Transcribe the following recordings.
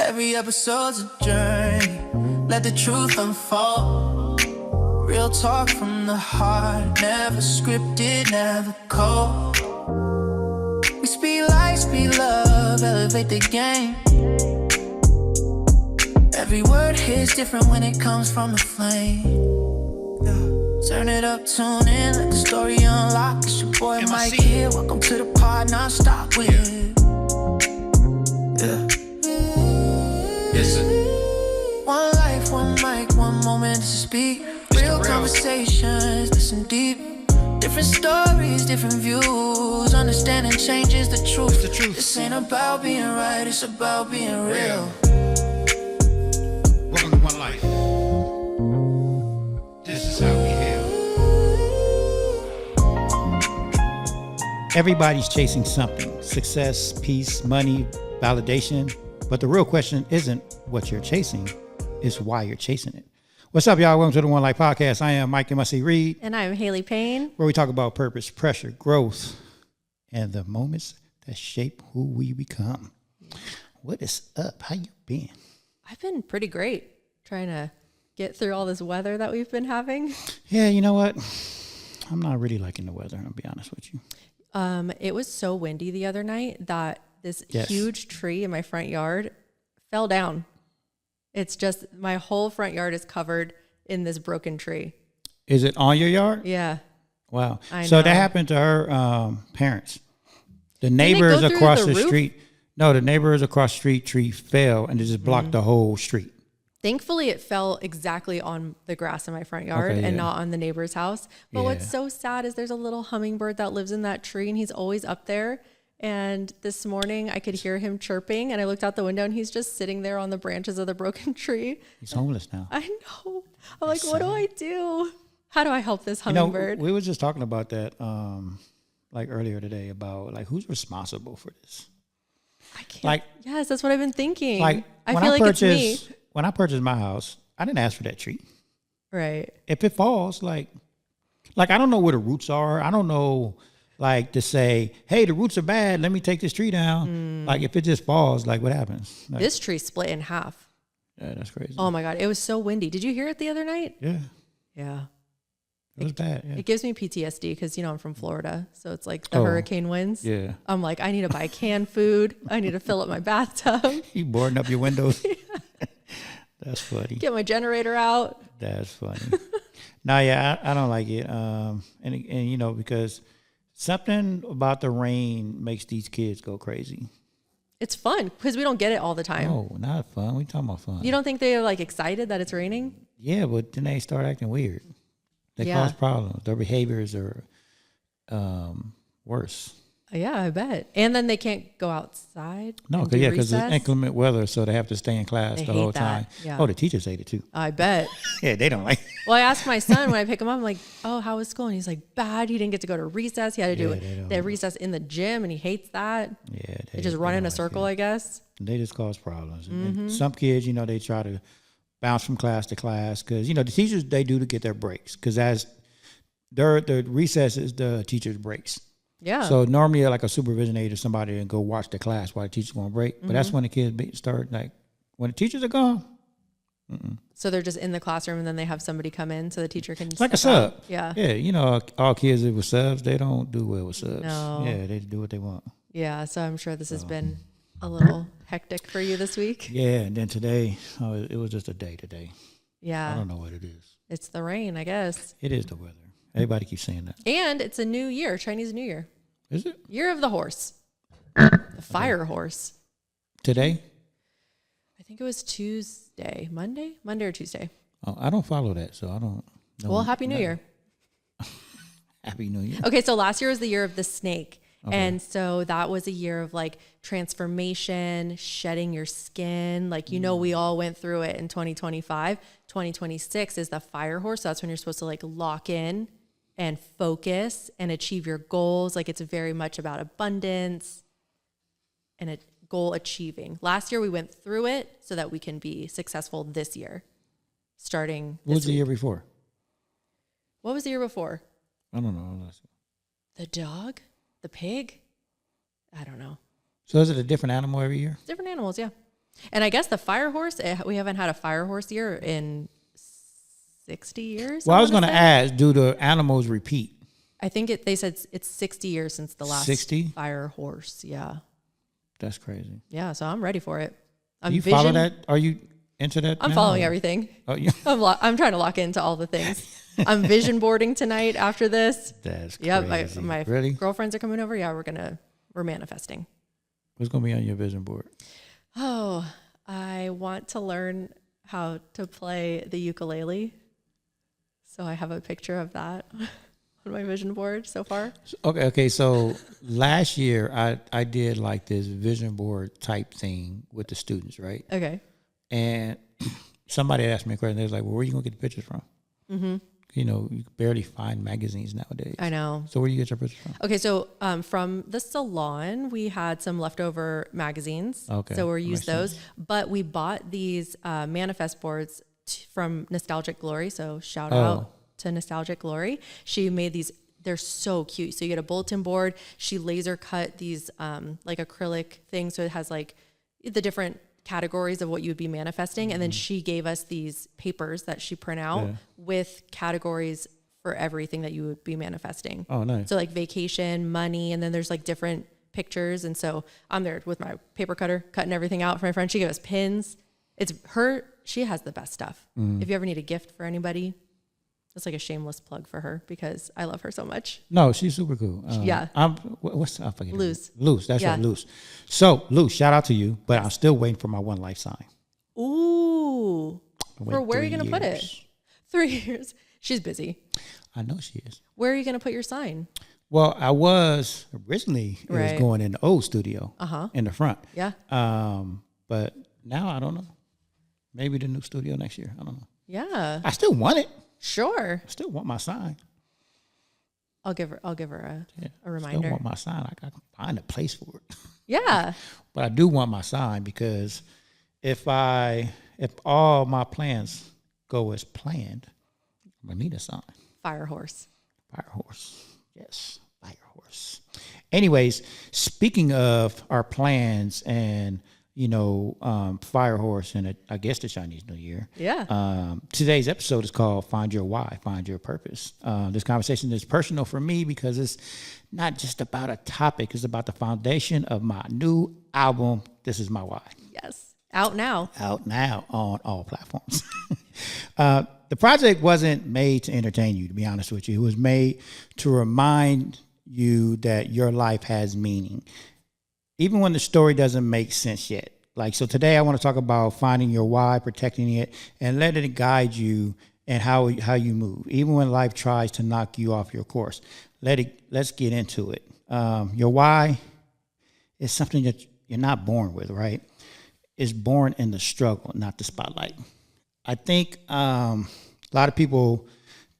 Every episode's a journey. Let the truth unfold. Real talk from the heart. Never scripted, never cold. We speed light, speed love, elevate the game. Every word hits different when it comes from the flame. Turn it up, tune in, let the story unlock. It's your boy Mike here. Welcome to the pod, non-stop with. Yeah. Yes, sir. One life, one mic, one moment to speak. Real conversations, listen deep. Different stories, different views. Understanding changes the truth. The truth. This ain't about being right, it's about being real. Welcome to One Life. This is how we heal. Everybody's chasing something. Success, peace, money, validation. But the real question isn't what you're chasing, it's why you're chasing it. What's up, y'all? Welcome to the One Life Podcast. I am Mike M.C. Reed. And I'm Haley Payne. Where we talk about purpose, pressure, growth, and the moments that shape who we become. What is up? How you been? I've been pretty great trying to get through all this weather that we've been having. Yeah, you know what? I'm not really liking the weather, I'll be honest with you. It was so windy the other night that this huge tree in my front yard fell down. It's just my whole front yard is covered in this broken tree. Is it on your yard? Yeah. Wow. I So know. that happened to her parents. The neighbors across the street. No, the neighbors across the street tree fell and it just blocked the whole street. Thankfully, it fell exactly on the grass in my front yard and not on the neighbor's house. But what's so sad is there's a little hummingbird that lives in that tree and he's always up there. And this morning I could hear him chirping and I looked out the window and he's just sitting there on the branches of the broken tree. He's homeless now. I know. I'm like, what do I do? How do I help this hummingbird? We were just talking about that like earlier today about like who's responsible for this. I can't. Like, yes, that's what I've been thinking. Like I feel like it's me. When I purchased my house, I didn't ask for that tree. Right. If it falls, like I don't know where the roots are. I don't know, like to say, hey, the roots are bad. Let me take this tree down. Like if it just falls, like what happens? Like, This tree split in half. Yeah, that's crazy. Oh my God. It was so windy. Did you hear it the other night? Yeah, Yeah. it was bad. Yeah. It gives me PTSD because, you know, I'm from Florida. So it's like the hurricane winds. Yeah. I'm like, I need to buy canned food. I need to fill up my bathtub. You boarding up your windows. That's funny. Get my generator out. That's funny. No, yeah, I don't like it. And you know, because something about the rain makes these kids go crazy. It's fun because we don't get it all the time. No, not fun. We talking about fun. You don't think they're like excited that it's raining? Yeah, but then they start acting weird. They cause problems. Their behaviors are worse. Yeah, I bet. And then they can't go outside. No, because it's inclement weather, so they have to stay in class the whole time. Yeah. Oh, the teachers hate it too. I bet. Yeah, they don't like it. Well, I asked my son when I pick him up, I'm like, oh, how was school? And he's like, bad. He didn't get to go to recess. He had to do the recess in the gym, and he hates that. Yeah. They just run in a circle, I guess. They just cause problems. And some kids, you know, they try to bounce from class to class because, you know, the teachers, they do to get their breaks because as the recess is the teacher's breaks. Yeah. So normally like a supervision aide or somebody and go watch the class while the teacher's going to break. But that's when the kids start, like, when the teachers are gone. So they're just in the classroom and then they have somebody come in so the teacher can It's like a sub. out. Yeah. Yeah, you know, all kids with subs, they don't do well with subs. No. Yeah, they do what they want. Yeah. So I'm sure this has been a little hectic for you this week. Yeah, and then today, it was just a day today. Yeah. I don't know what it is. It's the rain, I guess. It is the weather. Everybody keeps saying that. And it's a new year, Chinese New Year. Is it? Year of the horse. The fire horse. Today? I think it was Tuesday. Monday or Tuesday. Oh, I don't follow that, so I don't know. Well, Happy New Year. Happy New Year. Okay, so last year was the year of the snake. Okay. And so that was a year of like transformation, shedding your skin. Like, you know, we all went through it in 2025. 2026 is the fire horse. So that's when you're supposed to like lock in and focus and achieve your goals. Like it's very much about abundance and a goal achieving. Last year we went through it so that we can be successful this year. Starting What was the year before? What was the year before? I don't know. The dog? The pig? I don't know. So is it a different animal every year? Different animals, yeah. And I guess the fire horse, we haven't had a fire horse year in 60 years. Well, I was going to ask, do the animals repeat? I think they said it's 60 years since the last 60? fire horse. Yeah. That's crazy. Yeah. So I'm ready for it. Do you follow that? Are you into that? I'm following everything. Oh, yeah. I'm trying to lock into all the things. I'm vision boarding tonight after this. That's crazy. Yeah. My really? girlfriends are coming over. Yeah. We're manifesting. What's going to be on your vision board? Oh, I want to learn how to play the ukulele. So I have a picture of that on my vision board so far. Okay. So last year I did like this vision board type thing with the students, right? Okay. And somebody asked me a question. They was like, "Well, where are you gonna get the pictures from?" Mm-hmm. You know, you can barely find magazines nowadays. I know. So where do you get your pictures from? Okay, so from the salon, we had some leftover magazines. Okay, So we used makes those. sense. But we bought these manifest boards from Nostalgic Glory. So shout out to Nostalgic Glory. She made these. They're so cute. So you get a bulletin board. She laser cut these like acrylic things. So it has like the different categories of what you would be manifesting. And then she gave us these papers that she print out with categories for everything that you would be manifesting. Oh, nice. So like vacation, money, and then there's like different pictures. And so I'm there with my paper cutter, cutting everything out for my friend. She gave us pins. She has the best stuff. If you ever need a gift for anybody, it's like a shameless plug for her because I love her so much. No, she's super cool. Yeah. I forget. Luz. Luz. That's right, Luz. So, Luz, shout out to you, but I'm still waiting for my 1NELife sign. Ooh. For where are you going to put it? years. 3 years. She's busy. I know she is. Where are you going to put your sign? Well, I was originally it was going in the old studio in the front. Yeah. But now I don't know. Maybe the new studio next year. I don't know. Yeah. I still want it. Sure. I still want my sign. I'll give her a I reminder. still want my sign. I got to find a place for it. Yeah. But I do want my sign because if all my plans go as planned, I'm gonna need a sign. Fire horse. Fire horse. Yes, fire horse. Anyways, speaking of our plans and fire horse and I guess the Chinese New Year. Yeah. Today's episode is called Find Your Why, Find Your Purpose. This conversation is personal for me because it's not just about a topic. It's about the foundation of my new album, This Is My Why. Yes. Out now. Out now on all platforms. The project wasn't made to entertain you, to be honest with you. It was made to remind you that your life has meaning, even when the story doesn't make sense yet. So today I want to talk about finding your why, protecting it, and letting it guide you and how you move, even when life tries to knock you off your course. Let's get into it. Your why is something that you're not born with, right? It's born in the struggle, not the spotlight. I think a lot of people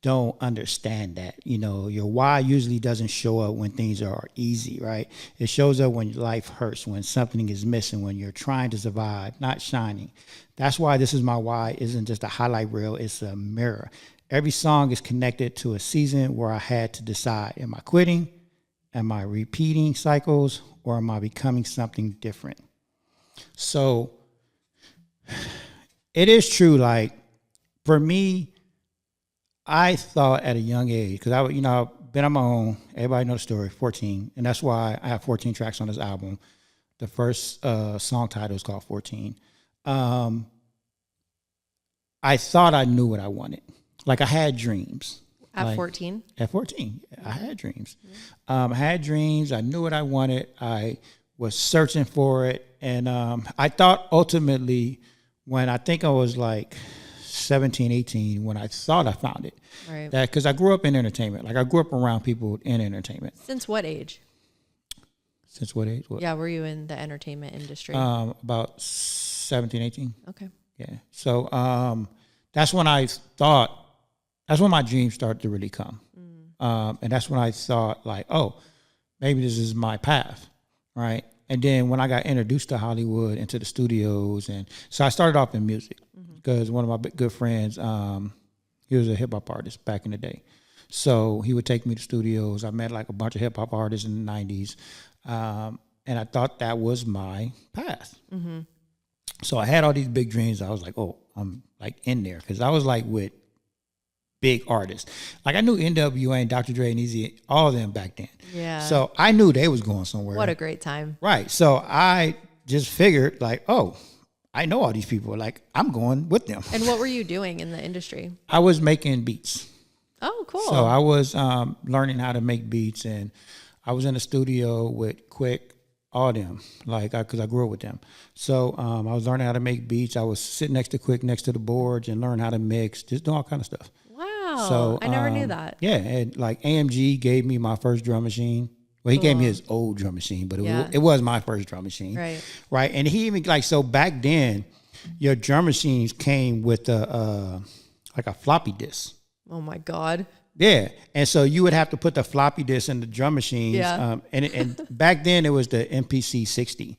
don't understand that. Your why usually doesn't show up when things are easy, right? It shows up when life hurts, when something is missing, when you're trying to survive, not shining. That's why This Is My Why isn't just a highlight reel, it's a mirror. Every song is connected to a season where I had to decide, am I quitting? Am I repeating cycles? Or am I becoming something different? So it is true, for me, I thought at a young age, because I've been on my own. Everybody knows the story, 14. And that's why I have 14 tracks on this album. The first song title is called 14. I thought I knew what I wanted. I had dreams. At 14? At 14, I had dreams. I had dreams. I knew what I wanted. I was searching for it. And I thought ultimately, when I think I was 17, 18, when I thought I found it. Right. That because I grew up in entertainment. I grew up around people in entertainment. Since what age? Since what age? Yeah, were you in the entertainment industry? About 17, 18. Okay. Yeah. So that's when my dreams started to really come. And that's when I thought maybe this is my path, right? And then when I got introduced to Hollywood, into the studios, and so I started off in music because one of my good friends, he was a hip hop artist back in the day. So he would take me to studios. I met a bunch of hip hop artists in the 90s. And I thought that was my path. So I had all these big dreams. I was like, oh, I'm like in there because I was like with big artists. Like I knew NWA and Dr. Dre and Eazy, all of them back then. Yeah. So I knew they was going somewhere. What a great time. Right. So I just figured like, oh, I know all these people. Like I'm going with them. And what were you doing in the industry? I was making beats. Oh, cool. So I was learning how to make beats, and I was in the studio with Quick, all them, like because I grew up with them. So I was learning how to make beats. I was sitting next to Quick, next to the boards, and learn how to mix, just doing all kind of stuff. Wow. So I never knew that. Yeah, and like AMG gave me my first drum machine. Well, he gave me his old drum machine, but it was my first drum machine. Right. Right. And he even like, so back then, your drum machines came with like a floppy disk. Oh my God. Yeah, and so you would have to put the floppy disk in the drum machines. Yeah. And back then it was the MPC 60,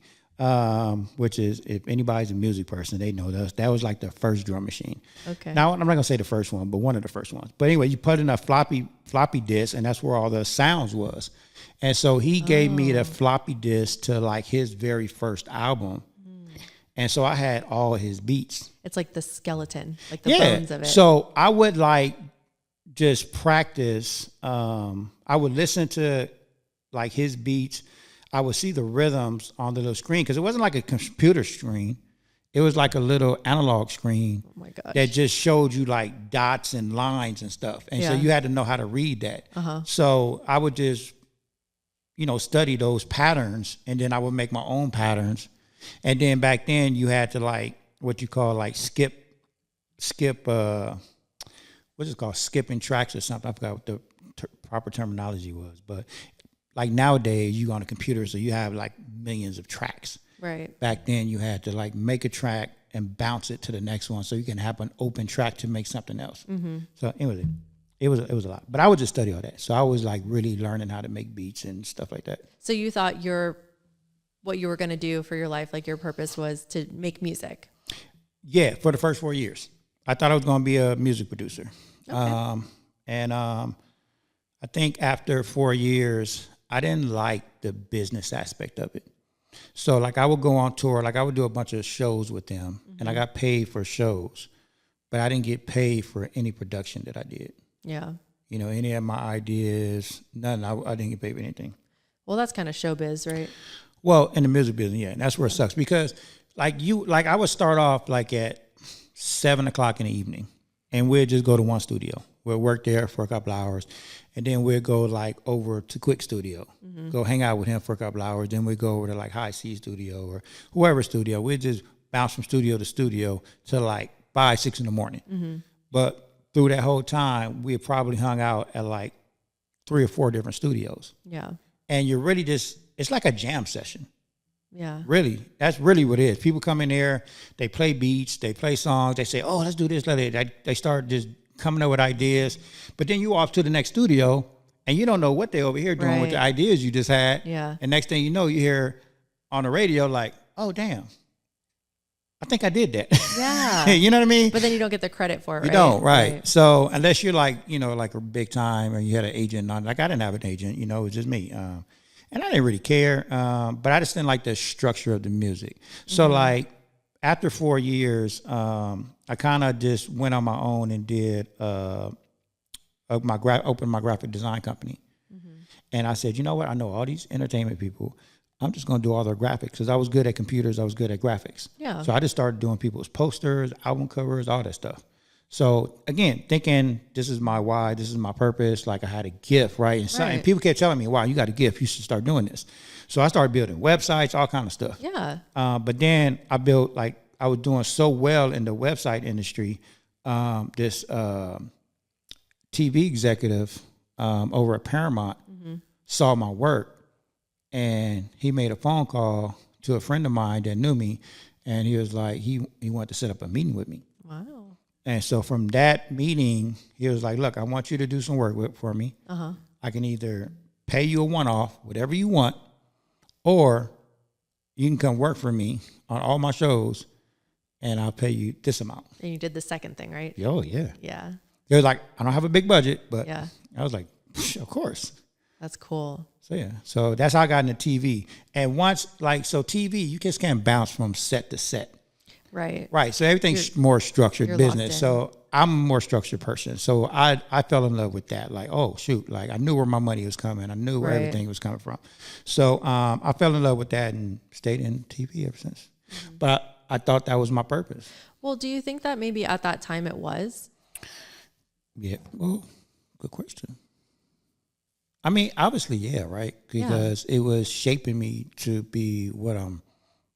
which is, if anybody's a music person, they know that was like the first drum machine. Okay. Now I'm not gonna say the first one, but one of the first ones. But anyway, you put in a floppy disk, and that's where all the sounds was. And so he gave me the floppy disk to like his very first album. And so I had all his beats. It's like the skeleton, like the bones of it. So I would like just practice. I would listen to like his beats. I would see the rhythms on the little screen because it wasn't like a computer screen. It was like a little analog screen. Oh my gosh. That just showed you like dots and lines and stuff. And so you had to know how to read that. So I would just, study those patterns, and then I would make my own patterns. And then back then you had to like what you call like skip what's it called, skipping tracks or something. I forgot what the proper terminology was, but like nowadays you on a computer, so you have like millions of tracks. Right. Back then you had to like make a track and bounce it to the next one, so you can have an open track to make something else. So anyway, it was a lot, but I would just study all that. So I was like really learning how to make beats and stuff like that. So you thought what you were going to do for your life, like your purpose was to make music. Yeah, for the first 4 years, I thought I was going to be a music producer. Okay. I think after 4 years, I didn't like the business aspect of it. So like I would go on tour, like I would do a bunch of shows with them, and I got paid for shows, but I didn't get paid for any production that I did. Yeah. Any of my ideas, none. I didn't get paid for anything. Well, that's kind of showbiz, right? Well, in the music business, yeah, and that's where it sucks because like I would start off like at 7:00 in the evening, and we'd just go to one studio. We'll work there for a couple of hours, and then we'd go like over to Quick Studio, go hang out with him for a couple of hours. Then we'd go over to like High C Studio or whoever studio. We'd just bounce from studio to studio till like 5, 6 in the morning. But through that whole time, we had probably hung out at like 3 or 4 different studios. Yeah. And you're really it's like a jam session. Yeah. Really. That's really what it is. People come in there, they play beats, they play songs, they say, oh, let's do this. They start just coming up with ideas. But then you off to the next studio, and you don't know what they over here doing with the ideas you just had. Yeah. And next thing you know, you hear on the radio like, oh, damn, I think I did that. Yeah. You know what I mean? But then you don't get the credit for it, right? You don't, right. So unless you're like, like a big time or you had an agent on, like I didn't have an agent, it was just me. And I didn't really care, but I just didn't like the structure of the music. So like after 4 years, I kind of just went on my own and did opened my graphic design company. And I said, you know what? I know all these entertainment people. I'm just going to do all their graphics because I was good at computers. I was good at graphics. Yeah. So I just started doing people's posters, album covers, all that stuff. So again, thinking this is my why, this is my purpose. Like I had a gift, right? And people kept telling me, wow, you got a gift. You should start doing this. So I started building websites, all kind of stuff. Yeah. But then I built, like I was doing so well in the website industry. This TV executive over at Paramount saw my work. And he made a phone call to a friend of mine that knew me, and he was like, he wanted to set up a meeting with me. Wow. And so from that meeting, he was like, look, I want you to do some work for me. I can either pay you a one-off, whatever you want, or you can come work for me on all my shows, and I'll pay you this amount. And you did the second thing, right? Oh, yeah. Yeah. He was like, I don't have a big budget, but yeah. I was like, of course. That's cool. So yeah, so that's how I got into TV. And once, like, so TV, you just can't bounce from set to set. Right. Right. So everything's more structured you're business. locked in. So I'm a more structured person. So I fell in love with that. Like, oh shoot, like I knew where my money was coming. I knew where Right. everything was coming from. So I fell in love with that and stayed in TV ever since. But I thought that was my purpose. Well, do you think that maybe at that time it was? Yeah. Well, good question. I mean, obviously, yeah, right? Because it was shaping me to be what I'm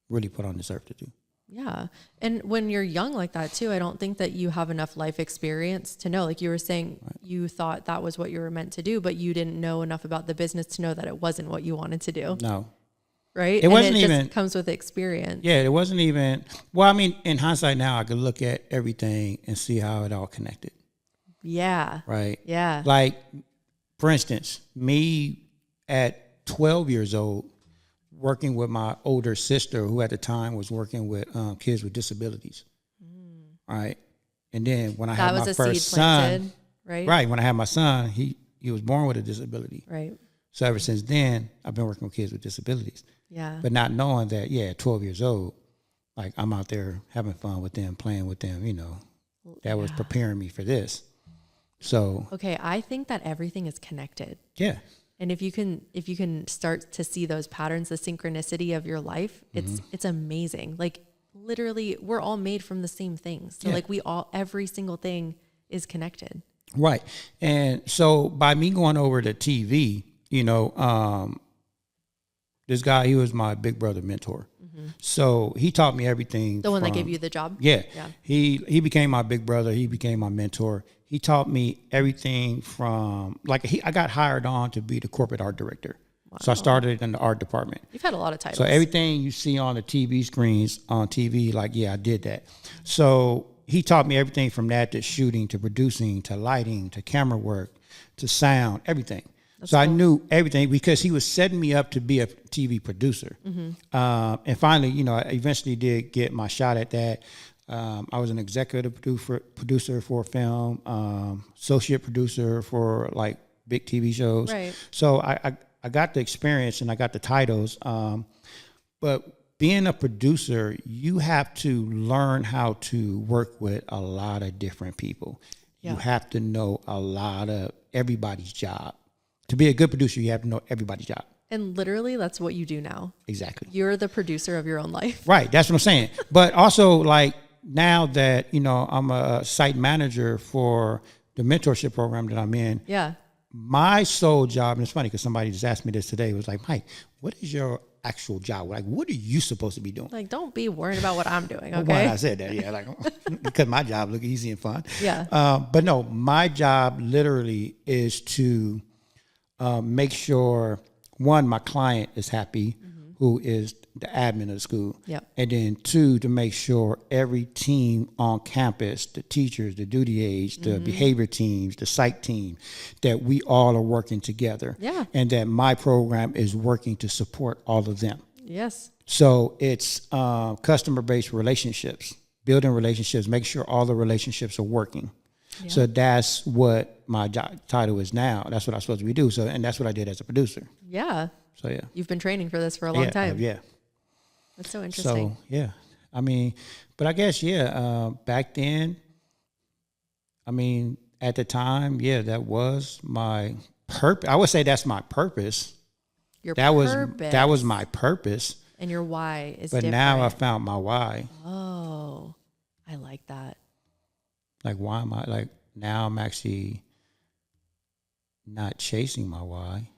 really put on this earth to do. Yeah. And when you're young like that too, I don't think that you have enough life experience to know, like you were saying, you thought that was what you were meant to do, but you didn't know enough about the business to know that it wasn't what you wanted to do. No. Right. It wasn't and it even just comes with experience. Yeah, it wasn't even. Well, I mean, in hindsight now, I could look at everything and see how it all connected. Yeah. Right. Yeah. Like, for instance, me at 12 years old, working with my older sister, who at the time was working with kids with disabilities. Right. And then when I had That my was a first seed planted, son, right? right, when I had my son, he was born with a disability. Right. So ever since then, I've been working with kids with disabilities. Yeah. But not knowing that, at 12 years old, like I'm out there having fun with them, playing with them, that was preparing me for this. So, Okay. I think that everything is connected. yeah. And if you can start to see those patterns, the synchronicity of your life, it's amazing. Like literally we're all made from the same things. So like every single thing is connected. Right. And so by me going over to TV, this guy, he was my big brother mentor. So he taught me everything. The one that gave you the job? Yeah. Yeah. He became my big brother. He became my mentor. He taught me everything from, I got hired on to be the corporate art director. Wow. So I started in the art department. You've had a lot of titles. So everything you see on the TV screens on TV, I did that. So he taught me everything from that to shooting, to producing, to lighting, to camera work, to sound, everything. That's so cool. I knew everything because he was setting me up to be a TV producer. And finally, I eventually did get my shot at that. I was an executive producer for a film, associate producer for big TV shows. Right. So I got the experience and I got the titles. But being a producer, you have to learn how to work with a lot of different people. Yeah. You have to know a lot of everybody's job. To be a good producer, you have to know everybody's job. And literally, that's what you do now. Exactly. You're the producer of your own life. Right. That's what I'm saying. But also, now that, I'm a site manager for the mentorship program that I'm in. Yeah. My sole job, and it's funny because somebody just asked me this today, was like, Mike, what is your actual job? What are you supposed to be doing? Don't be worried about what I'm doing, okay? Well, I said that, yeah. Because my job look easy and fun. Yeah. But no, my job literally is to make sure, one, my client is happy, who is the admin of the school. Yep. And then two, to make sure every team on campus, the teachers, the duty aides, the behavior teams, the psych team, that we all are working together. Yeah. And that my program is working to support all of them. Yes. So it's customer-based relationships, building relationships, make sure all the relationships are working. Yeah. So that's what my job title is now. That's what I'm supposed to be doing. So, and that's what I did as a producer. Yeah. So yeah. You've been training for this for a long time. Yeah. That's so interesting. So yeah, I mean, but I guess back then, I mean, at the time, that was my purpose. I would say that's my purpose. That was my purpose. And your why is but different. Now I found my why. Oh, I like that. Why am I now I'm actually not chasing my why.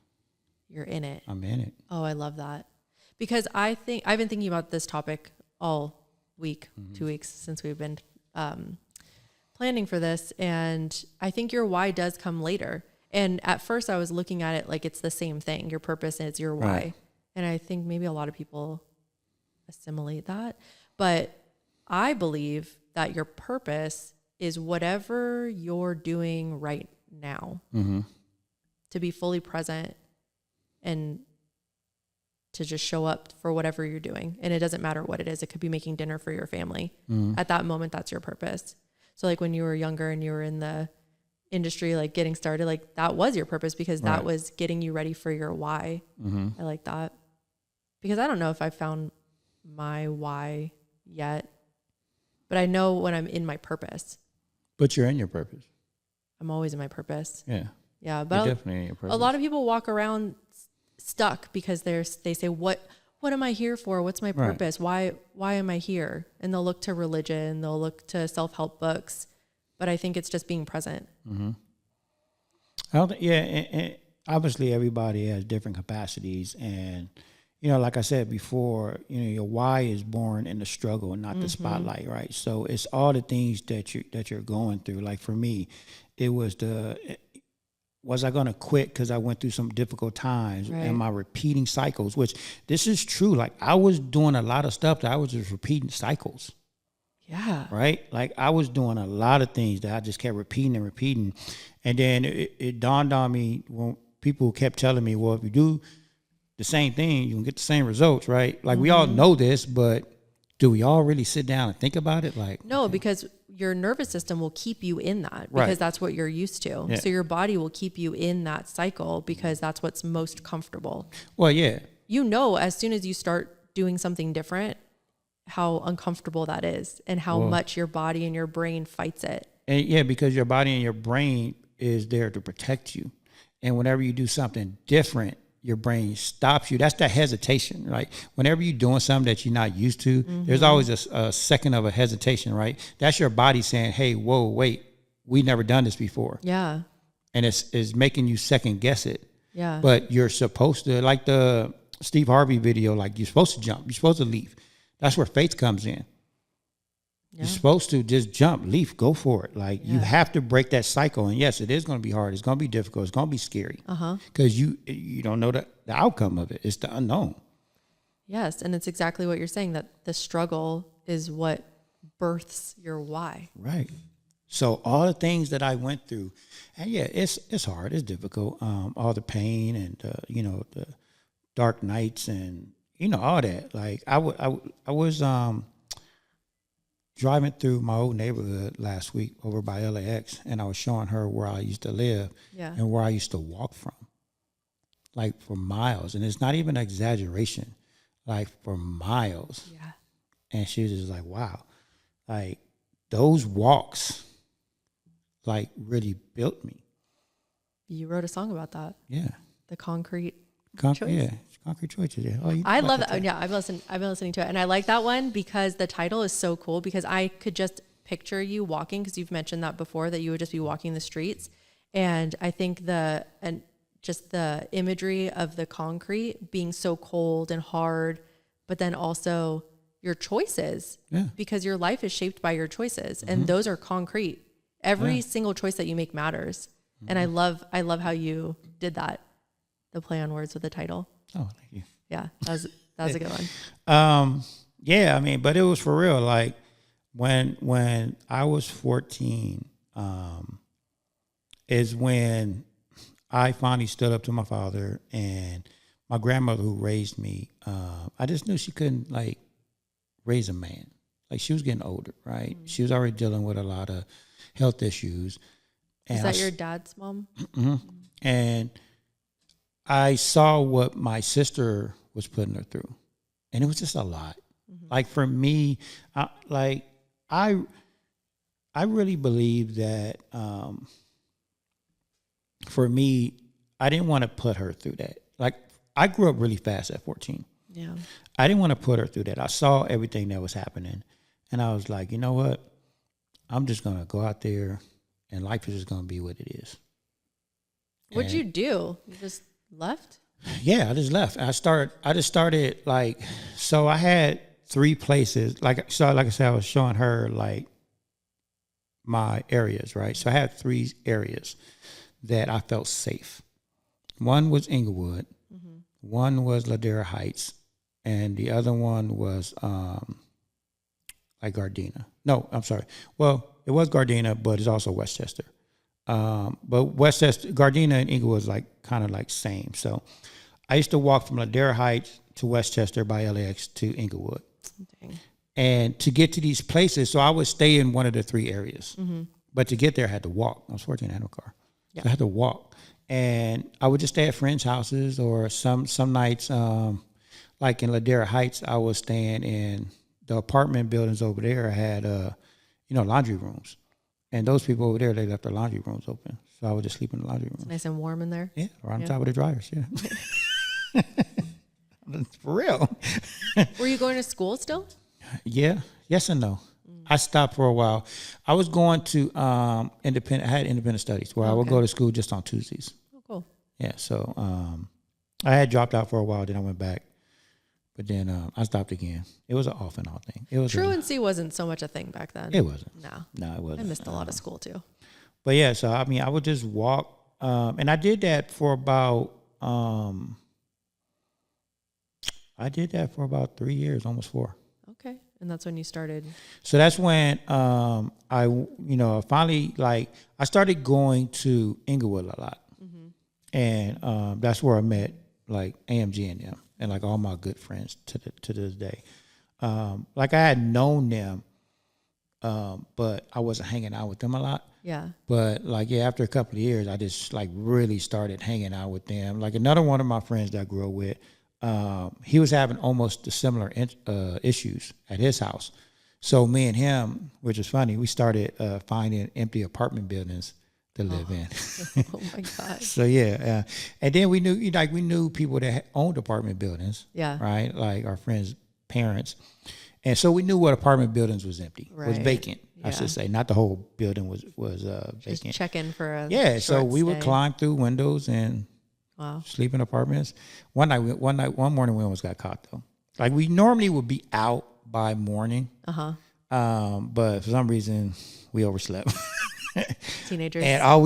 You're in it. I'm in it. Oh, I love that. Because I've been thinking about this topic all week, 2 weeks since we've been planning for this. And I think your why does come later. And at first I was looking at it like it's the same thing. Your purpose is your why. Right. And I think maybe a lot of people assimilate that. But I believe that your purpose is whatever you're doing right now. To be fully present and to just show up for whatever you're doing. And it doesn't matter what it is. It could be making dinner for your family. At that moment, that's your purpose. So when you were younger and you were in the industry, getting started, that was your purpose because that was getting you ready for your why. I like that. Because I don't know if I found my why yet. but I know when I'm in my purpose. But you're in your purpose. I'm always in my purpose. Yeah. Yeah. You're But definitely in your purpose. a lot of people walk around stuck because they say, what am I here for? What's my purpose? Why am I here? And they'll look to religion, they'll look to self-help books, but I think it's just being present. Mm-hmm. I don't think, and obviously everybody has different capacities, and like I said before, your why is born in the struggle and not the spotlight, right? So it's all the things that you're going through. Like for me, it was was I going to quit because I went through some difficult times and my repeating cycles, which this is true. Like I was doing a lot of stuff that I was just repeating cycles. Yeah. Right? Like I was doing a lot of things that I just kept repeating and repeating. And then it dawned on me when people kept telling me, well, if you do the same thing, you can get the same results, right? Like we all know this, but do we all really sit down and think about it? Like no, because your nervous system will keep you in that because that's what you're used to. Yeah. So your body will keep you in that cycle because that's what's most comfortable. Well, yeah. As soon as you start doing something different, how uncomfortable that is and how much your body and your brain fights it. And yeah, because your body and your brain is there to protect you. And whenever you do something different, your brain stops you. That's that hesitation, right? Whenever you're doing something that you're not used to, there's always a second of a hesitation, right? That's your body saying, hey, whoa, wait, we never done this before. Yeah. And it's making you second guess it. Yeah. But you're supposed to, like the Steve Harvey video, like you're supposed to jump. You're supposed to leave. That's where faith comes in. Yeah. You're supposed to just jump, leap, go for it. Like you have to break that cycle. And yes, it is going to be hard. It's going to be difficult. It's going to be scary. Because you don't know the outcome of it. It's the unknown. Yes. And it's exactly what you're saying, that the struggle is what births your why. Right. So all the things that I went through, and yeah, it's hard. It's difficult. All the pain and, the dark nights and, all that. Like I was driving through my old neighborhood last week over by LAX, and I was showing her where I used to live and where I used to walk from, like for miles. And it's not even an exaggeration, like for miles. Yeah. And she was just like, wow, like those walks, like really built me. You wrote a song about that. Yeah. The concrete choice. Yeah. Concrete choices. Yeah. Oh, I love that. Yeah, I've been listening to it, and I like that one because the title is so cool. Because I could just picture you walking, because you've mentioned that before, that you would just be walking the streets, and I think just the imagery of the concrete being so cold and hard, but then also your choices, because your life is shaped by your choices, and those are concrete. Every single choice that you make matters, and I love how you did that. The play on words with the title. Oh, thank you. Yeah, that was a good one. Yeah, I mean, but it was for real. Like when I was 14, is when I finally stood up to my father and my grandmother who raised me. I just knew she couldn't like raise a man. Like she was getting older, right? She was already dealing with a lot of health issues. And Is that your dad's mom? And I saw what my sister was putting her through, and it was just a lot. Like for me, I really believe that for me, I didn't want to put her through that. Like I grew up really fast at 14. Yeah, I didn't want to put her through that. I saw everything that was happening, and I was like, you know what? I'm just gonna go out there, and life is just gonna be what it is. What'd you do? You just left? Yeah, I just left. I just started like, so I had 3 places. Like I said, I was showing her like my areas, right? So I had 3 areas that I felt safe. One was Inglewood, one was Ladera Heights, and the other one was like Gardena. No, I'm sorry. Well, it was Gardena, but it's also Westchester. But Westchester, Gardena and Inglewood was like kind of like same. So I used to walk from Ladera Heights to Westchester by LAX to Inglewood. Dang. And to get to these places, so I would stay in one of the 3 areas. But to get there, I had to walk. I was 14, I had no car. Yeah. So I had to walk. And I would just stay at friends' houses, or some nights, like in Ladera Heights, I was staying in the apartment buildings over there. I had laundry rooms. And those people over there, they left their laundry rooms open. So I would just sleep in the laundry rooms. It's nice and warm in there. Yeah, right on top of the dryers, yeah. For real. Were you going to school still? Yeah, yes and no. I stopped for a while. I was going to I had independent studies where I would go to school just on Tuesdays. Oh, cool. Yeah, so I had dropped out for a while, then I went back. But then I stopped again. It was an off and on thing. It was Truancy wasn't so much a thing back then. It wasn't. No, it wasn't. I missed a lot of school too. But yeah, so I mean, I would just walk, and I did that for about 3 years, almost 4. Okay, and that's when you started. So that's when I finally I started going to Inglewood a lot, and that's where I met AMG and them, and all my good friends to this day. I had known them, but I wasn't hanging out with them a lot. Yeah. But after a couple of years, I just really started hanging out with them. Another one of my friends that I grew up with, he was having almost the similar issues at his house. So me and him, which is funny, we started finding empty apartment buildings to live in. Oh my gosh. So yeah, and then we knew people that owned apartment buildings. Yeah. Right, our friends' parents, and so we knew what apartment buildings was empty, was vacant. I should say, not the whole building was vacant. Just check in for a so we would climb through windows and sleep in apartments. One morning we almost got caught though. We normally would be out by morning, but for some reason we overslept. Teenagers. And all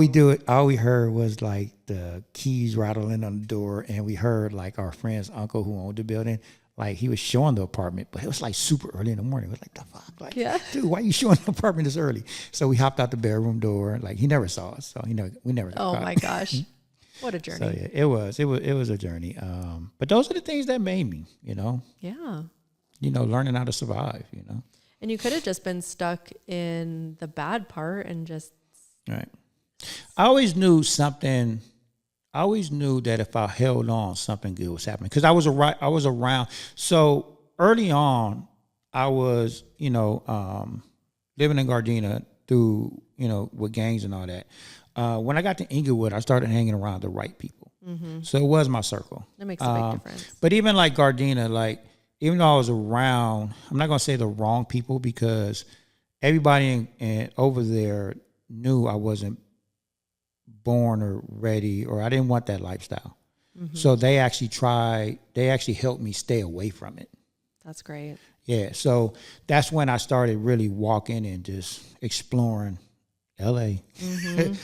we heard was the keys rattling on the door, and we heard our friend's uncle who owned the building. He was showing the apartment, but it was super early in the morning. It was the fuck? Dude, why are you showing the apartment this early? So we hopped out the bedroom door. He never saw us. So we never got caught. My gosh. What a journey. So yeah, it was a journey. But those are the things that made me, Yeah. Learning how to survive, And you could have just been stuck in the bad part and just. Right. I always knew that if I held on, something good was happening. Because I was around. So early on, I was, living in Gardena through, with gangs and all that. When I got to Inglewood, I started hanging around the right people. Mm-hmm. So it was my circle. That makes a big difference. But even Gardena, even though I was around, I'm not going to say the wrong people, because everybody over there knew I wasn't born or ready, or I didn't want that lifestyle. Mm-hmm. So they actually helped me stay away from it. That's great. Yeah. So that's when I started really walking and just exploring LA. Mm-hmm.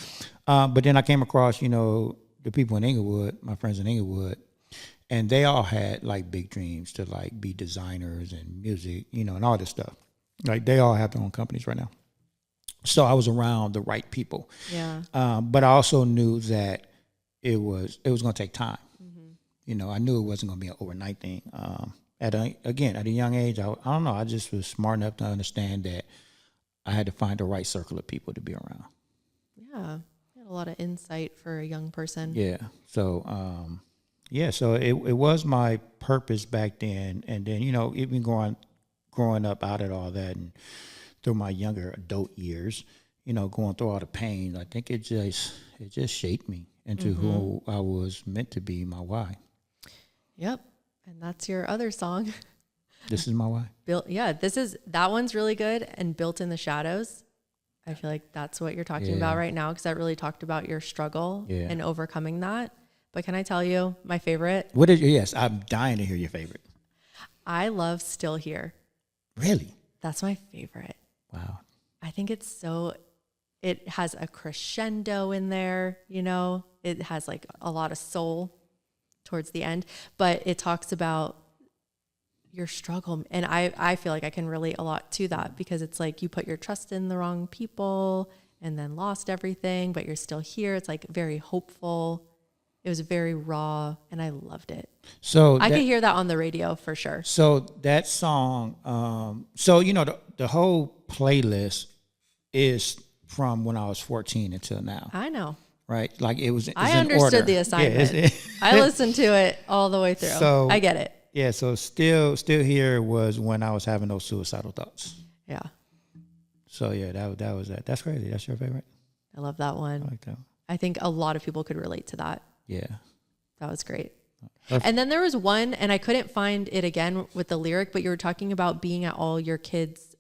But then I came across, the people in Inglewood, my friends in Inglewood, and they all had big dreams to be designers and music, and all this stuff. They all have their own companies right now. So I was around the right people. Yeah. But I also knew that it was going to take time. Mm-hmm. I knew it wasn't going to be an overnight thing. At a young age, I don't know. I just was smart enough to understand that I had to find the right circle of people to be around. Yeah. You had a lot of insight for a young person. Yeah. So, so it was my purpose back then. And then, even growing up out of all that and through my younger adult years, going through all the pain, I think it just shaped me into who I was meant to be, my why. Yep. And that's your other song. This is my why. That one's really good. And Built in the Shadows. I feel like that's what you're talking about right now, because that really talked about your struggle and overcoming that. But can I tell you my favorite? Yes, I'm dying to hear your favorite. I love Still Here. Really? That's my favorite. Wow. I think it has a crescendo in there, it has a lot of soul towards the end, but it talks about your struggle. And I feel like I can relate a lot to that, because it's you put your trust in the wrong people and then lost everything, but you're still here. It's very hopeful. It was very raw, and I loved it. So I could hear that on the radio for sure. So that song, the whole playlist is from when I was 14 until now. I know. Right? It's I understood order. the assignment. I listened to it all the way through. So I get it. Yeah. So still here was when I was having those suicidal thoughts. Yeah. So yeah, that was that. That's crazy. That's your favorite? I love that one. I like that one. I think a lot of people could relate to that. Yeah. That was great. Perfect. And then there was one, and I couldn't find it again with the lyric, but you were talking about being at all your kids'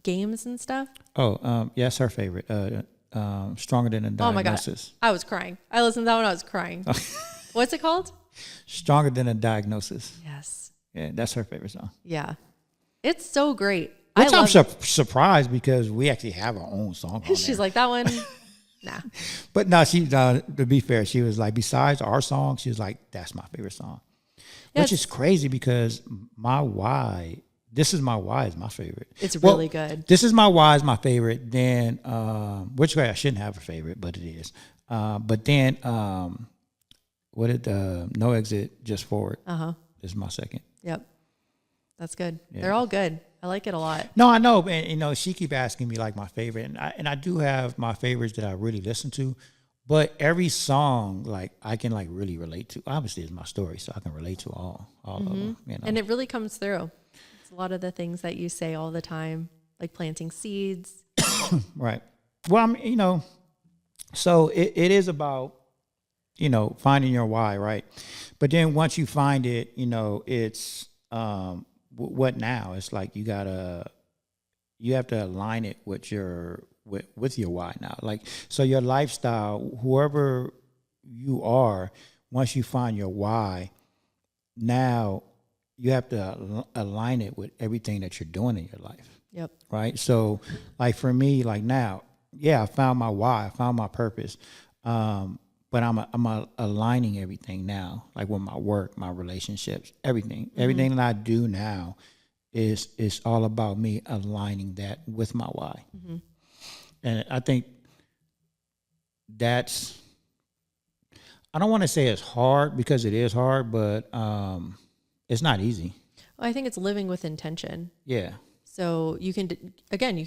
games and stuff. Oh, yeah, that's her favorite. Stronger Than a Diagnosis. Oh my God. I was crying. I listened to that when I was crying. What's it called? Stronger Than a Diagnosis. Yes. Yeah, that's her favorite song. Yeah. It's so great. Which I'm surprised because we actually have our own song on She's there. like, that one, nah. But no, she to be fair, she was like, besides our song, she was like, that's my favorite song. Yeah, Which is crazy because This Is My Why is my favorite. It's really good. This Is My Why is my favorite. Then, which way I shouldn't have a favorite, but it is. But then, No Exit, Just Forward. Is my second. Yep. That's good. Yeah. They're all good. I like it a lot. No, I know, and she keep asking me like my favorite, and I do have my favorites that I really listen to, but every song like I can like really relate to. Obviously, it's my story, so I can relate to all of them. You know? And it really comes through. It's a lot of the things that you say all the time, like planting seeds. Right. Well, so it is about finding your why, right? But then once you find it, it's what now? It's like you have to align it with your why now. Like, so your lifestyle, whoever you are, once you find your why, now you have to align it with everything that you're doing in your life. Yep. Right. So like for me, like now, yeah, I found my why, I found my purpose. But I'm aligning everything now, like with my work, my relationships, everything. Everything that I do now is all about me aligning that with my why. And I think that's, I don't want to say it's hard because it is hard, but it's not easy. Well, I think it's living with intention. Yeah. So you can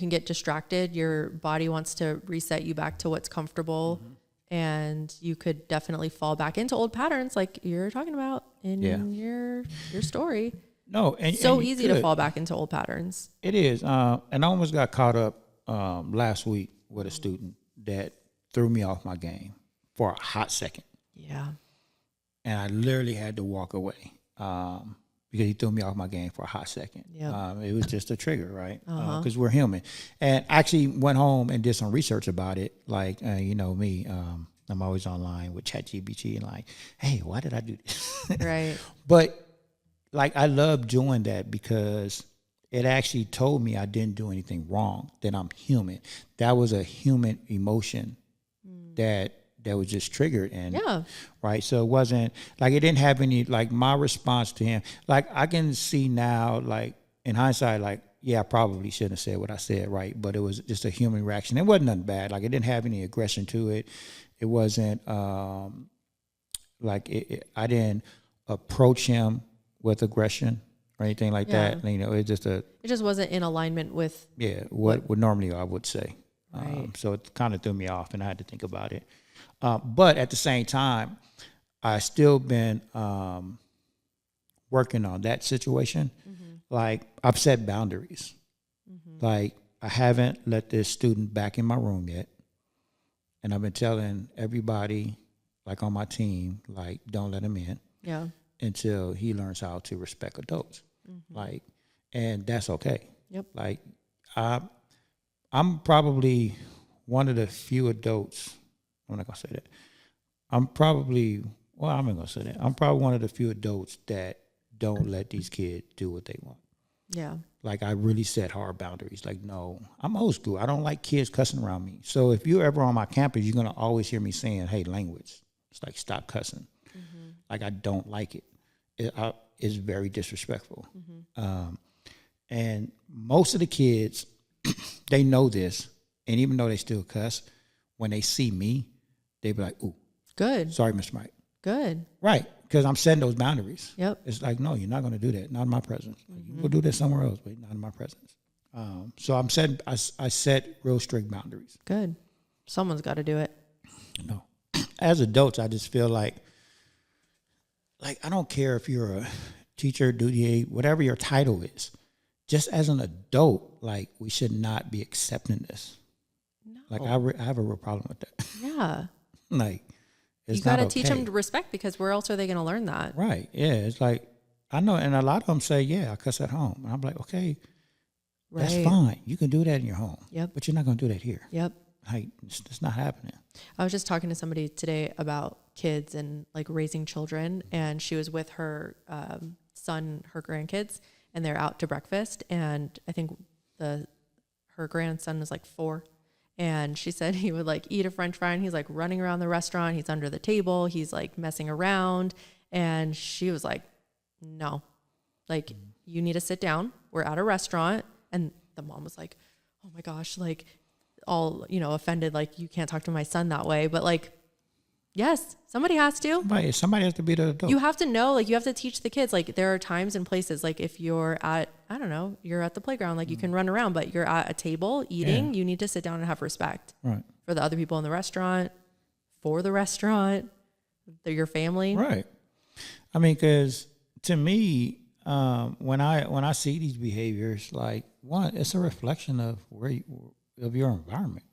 get distracted. Your body wants to reset you back to what's comfortable. And you could definitely fall back into old patterns like you're talking about in your story. No, and so and easy to fall back into old patterns. It is. And I almost got caught up last week with a student that threw me off my game for a hot second. Yeah. And I literally had to walk away because he threw me off my game for a hot second. Yep. It was just a trigger, right? Because we're human. And I actually went home and did some research about it. Like, me, I'm always online with ChatGPT and like, hey, why did I do this? Right. But like, I love doing that because it actually told me I didn't do anything wrong, that I'm human. That was a human emotion that was just triggered. And right. So it wasn't like, it didn't have any, like my response to him, like I can see now, like in hindsight, like, yeah, I probably shouldn't have said what I said. Right. But it was just a human reaction. It wasn't nothing bad. Like it didn't have any aggression to it. It wasn't I didn't approach him with aggression or anything like that. It just wasn't in alignment with what normally I would say. Right. So it kind of threw me off and I had to think about it. But at the same time, I still been working on that situation. Like I've set boundaries. Like I haven't let this student back in my room yet. And I've been telling everybody like on my team, like don't let him in until he learns how to respect adults. Like, and that's okay. Yep. Like I'm probably one of the few adults. I'm not gonna say that. I'm not gonna say that. I'm probably one of the few adults that don't let these kids do what they want. Yeah. Like I really set hard boundaries. Like, no, I'm old school. I don't like kids cussing around me. So if you're ever on my campus, you're gonna always hear me saying, "Hey, language." It's like stop cussing. Like I don't like it. It's very disrespectful. And most of the kids, they know this, and even though they still cuss, when they see me, they be like, "Ooh, good. Sorry, Mr. Mike." Good. Right, because I'm setting those boundaries. Yep. It's like, no, you're not going to do that. Not in my presence. You will do that somewhere else, but not in my presence. So I set real strict boundaries. Good. Someone's got to do it. No, as adults, I just feel like I don't care if you're a teacher, duty aide, whatever your title is. just as an adult, like we should not be accepting this. No. Like I have a real problem with that. Yeah. Like it's You got to not teach okay. them to respect, because where else are they going to learn that? Right. Yeah. It's like, I know. And a lot of them say, yeah, I cuss at home. And I'm like, okay, that's Right. fine. You can do that in your home. Yep. But you're not going to do that here. Yep. Like, it's not happening. I was just talking to somebody today about kids and like raising children, and she was with her son, her grandkids, and they're out to breakfast. And I think her grandson was like 4. And she said he would like eat a French fry and he's like running around the restaurant. He's under the table. He's like messing around. And she was like, no, like you need to sit down. We're at a restaurant. And the mom was like, oh my gosh, like all, offended. Like, you can't talk to my son that way. But like, yes, somebody has to. Right. Somebody has to be the adult. You have to know, like you have to teach the kids, like there are times and places, like if you're at, I don't know, you're at the playground, like you can run around, but you're at a table eating, you need to sit down and have respect Right. for the other people in the restaurant, for the restaurant, your family. Right. I mean, because to me, when I see these behaviors, like one, it's a reflection of of your environment.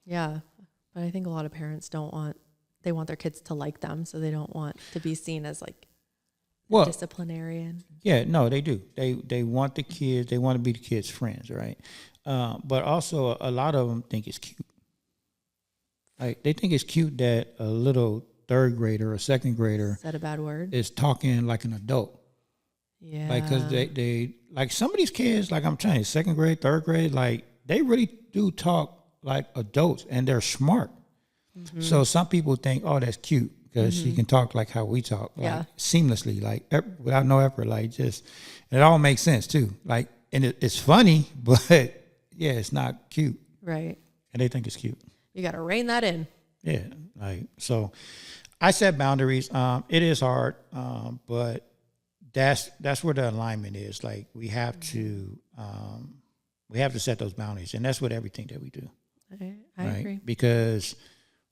Yeah. But I think a lot of parents they want their kids to like them. So they don't want to be seen as like disciplinarian. Yeah, no, they do. They want the kids, they want to be the kids' friends, right? But also a lot of them think it's cute. Like they think it's cute that a little 3rd grader or 2nd grader Said a bad word. is talking like an adult. Yeah. Like, cause they like some of these kids, like I'm telling you, 2nd grade, 3rd grade, like they really do talk like adults and they're smart. Mm-hmm. So some people think, oh, that's cute because she can talk like how we talk, like seamlessly, like without no effort, like just, it all makes sense too. Like, and it's funny, but yeah, it's not cute. Right. And they think it's cute. You got to rein that in. Yeah. Like, so I set boundaries. It is hard. But that's where the alignment is. Like we have to set those boundaries, and that's with everything that we do. I agree. Because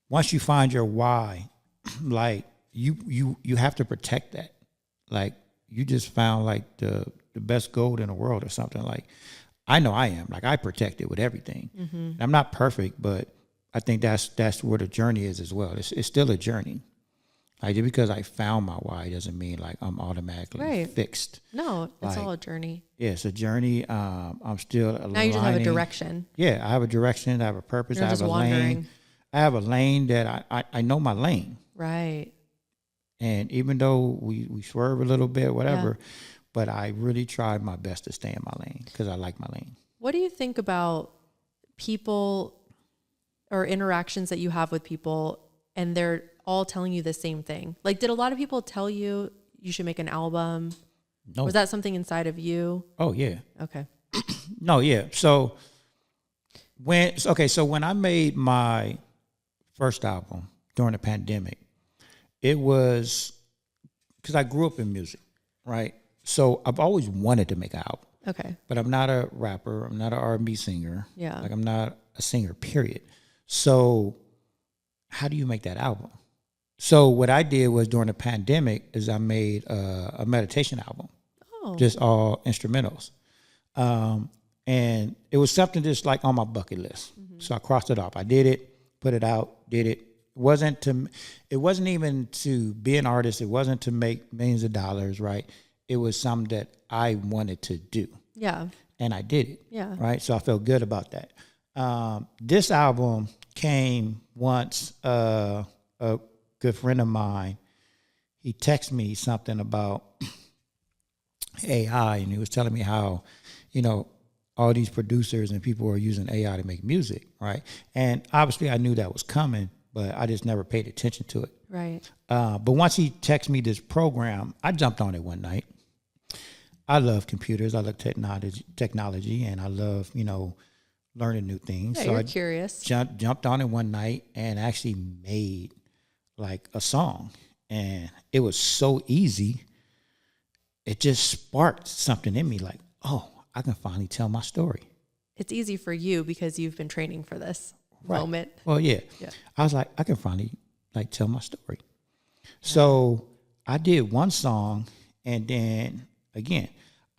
once you find your why, like you have to protect that. Like you just found like the best gold in the world or something. Like I know I am. Like I protect it with everything. Mm-hmm. I'm not perfect, but I think that's where the journey is as well. It's still a journey. Like just because I found my why doesn't mean like I'm automatically fixed. No, it's like, all a journey. Yeah, it's a journey. I'm still aligning. Now you just have a direction. Yeah, I have a direction. I have a purpose. You're I have just a wandering. lane. I have a lane that I know my lane. Right. And even though we swerve a little bit, whatever, but I really tried my best to stay in my lane because I like my lane. What do you think about people or interactions that you have with people and they're all telling you the same thing? Like, did a lot of people tell you should make an album? No. Was that something inside of you? Oh, yeah. Okay. No, yeah. So when I made my first album during the pandemic, it was because I grew up in music, right? So I've always wanted to make an album. Okay. But I'm not a rapper. I'm not an R&B singer. Yeah. Like I'm not a singer, period. So how do you make that album? So what I did was during the pandemic is I made a meditation album, just all instrumentals. And it was something just like on my bucket list. Mm-hmm. So I crossed it off. I did it, put it out, did it. It wasn't even to be an artist. It wasn't to make millions of dollars, right? It was something that I wanted to do. Yeah. And I did it. Yeah. Right. So I felt good about that. This album came once a good friend of mine, he texted me something about AI, and he was telling me how, all these producers and people are using AI to make music, right? And obviously I knew that was coming, but I just never paid attention to it. Right. But once he texted me this program, I jumped on it one night. I love computers. I love technology, and I love, learning new things. Yeah, so you're I curious. Jumped on it one night and actually made like a song, and it was so easy. It just sparked something in me, like, oh, I can finally tell my story. It's easy for you because you've been training for this moment. Well, yeah. I was like, I can finally like tell my story. Yeah. So I did one song, and then again,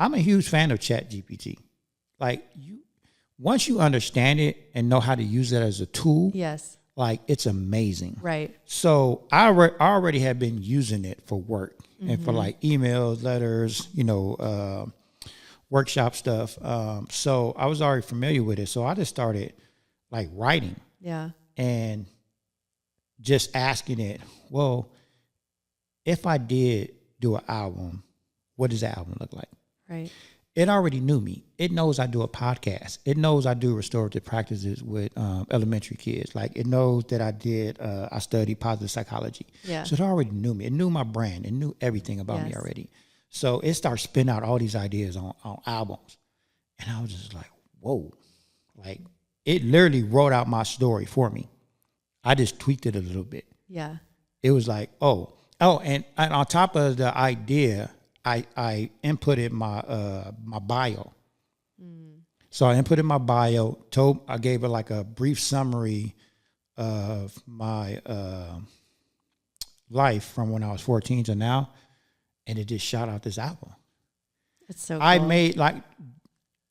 I'm a huge fan of Chat GPT. Like once you understand it and know how to use it as a tool, Yes. like it's amazing. Right. So I already have been using it for work and for like emails, letters, workshop stuff. So I was already familiar with it. So I just started like writing Yeah. and just asking it, well, if I did do an album, what does the album look like? Right. It already knew me. It knows I do a podcast. It knows I do restorative practices with elementary kids. Like it knows that I studied positive psychology. Yeah. So it already knew me. It knew my brand. It knew everything about me Yes. already. So it started spinning out all these ideas on albums. And I was just like, whoa. Like it literally wrote out my story for me. I just tweaked it a little bit. Yeah. It was like, and on top of the idea, I inputted my bio. So I inputted my bio. I gave it like a brief summary of my life from when I was 14 to now, and it just shot out this album. It's so cool. I made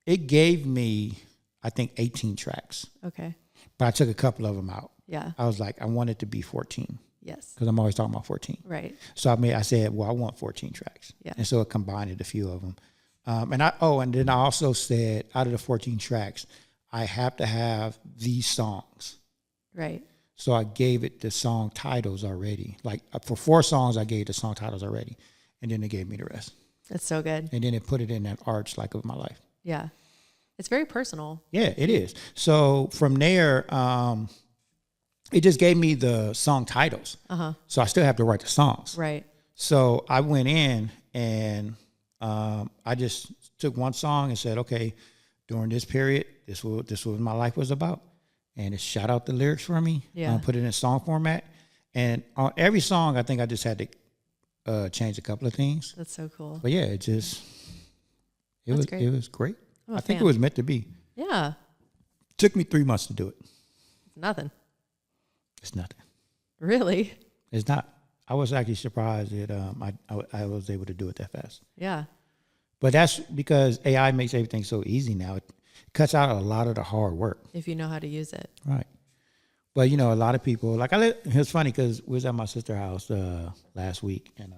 it gave me I think 18 tracks, Okay. but I took a couple of them out. Yeah. I was like, I want it to be 14 Yes. because I'm always talking about 14. Right. So I said, well, I want 14 tracks. Yeah. And so it combined a few of them. And then I also said, out of the 14 tracks, I have to have these songs. Right. So I gave it the song titles already. Like for 4 songs, I gave the song titles already. And then it gave me the rest. That's so good. And then it put it in that arch like of my life. Yeah. It's very personal. Yeah, it is. So from there, it just gave me the song titles. Uh-huh. So I still have to write the songs. Right. So I went in and I just took one song and said, okay, during this period, this was what my life was about. And it shot out the lyrics for me. Yeah. Put it in song format. And on every song, I think I just had to change a couple of things. That's so cool. But yeah, it was great. it was great. I'm a I think fan. it was meant to be. Yeah. Took me 3 months to do it. It's nothing. It's nothing. Really? It's not. I was actually surprised that I was able to do it that fast. Yeah. But that's because AI makes everything so easy now. It cuts out a lot of the hard work. If you know how to use it. Right. But, a lot of people, like it's funny because we was at my sister's house last week and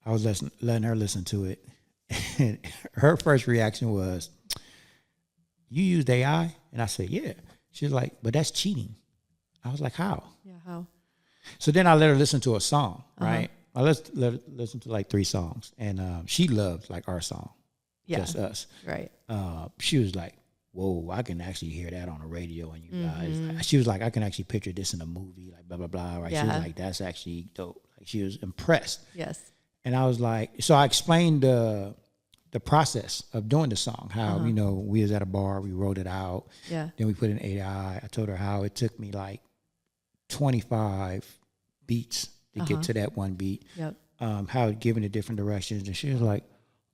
I was letting her listen to it. And her first reaction was, you used AI? And I said, yeah. She was like, but that's cheating. I was like, how? Yeah. How? So then I let her listen to a song, right? I let her listen to like 3 songs. And she loved like our song, Yeah. Just Us. Right. She was like, whoa, I can actually hear that on the radio and you guys. She was like, I can actually picture this in a movie, like blah, blah, blah. Right? She was Yeah. like, that's actually dope. Like she was impressed. Yes. And I was like, so I explained the process of doing the song, how, we was at a bar, we wrote it out. Yeah. Then we put in AI. I told her how it took me like 25 beats to get to that one beat. Yep. How it given it different directions. And she was like,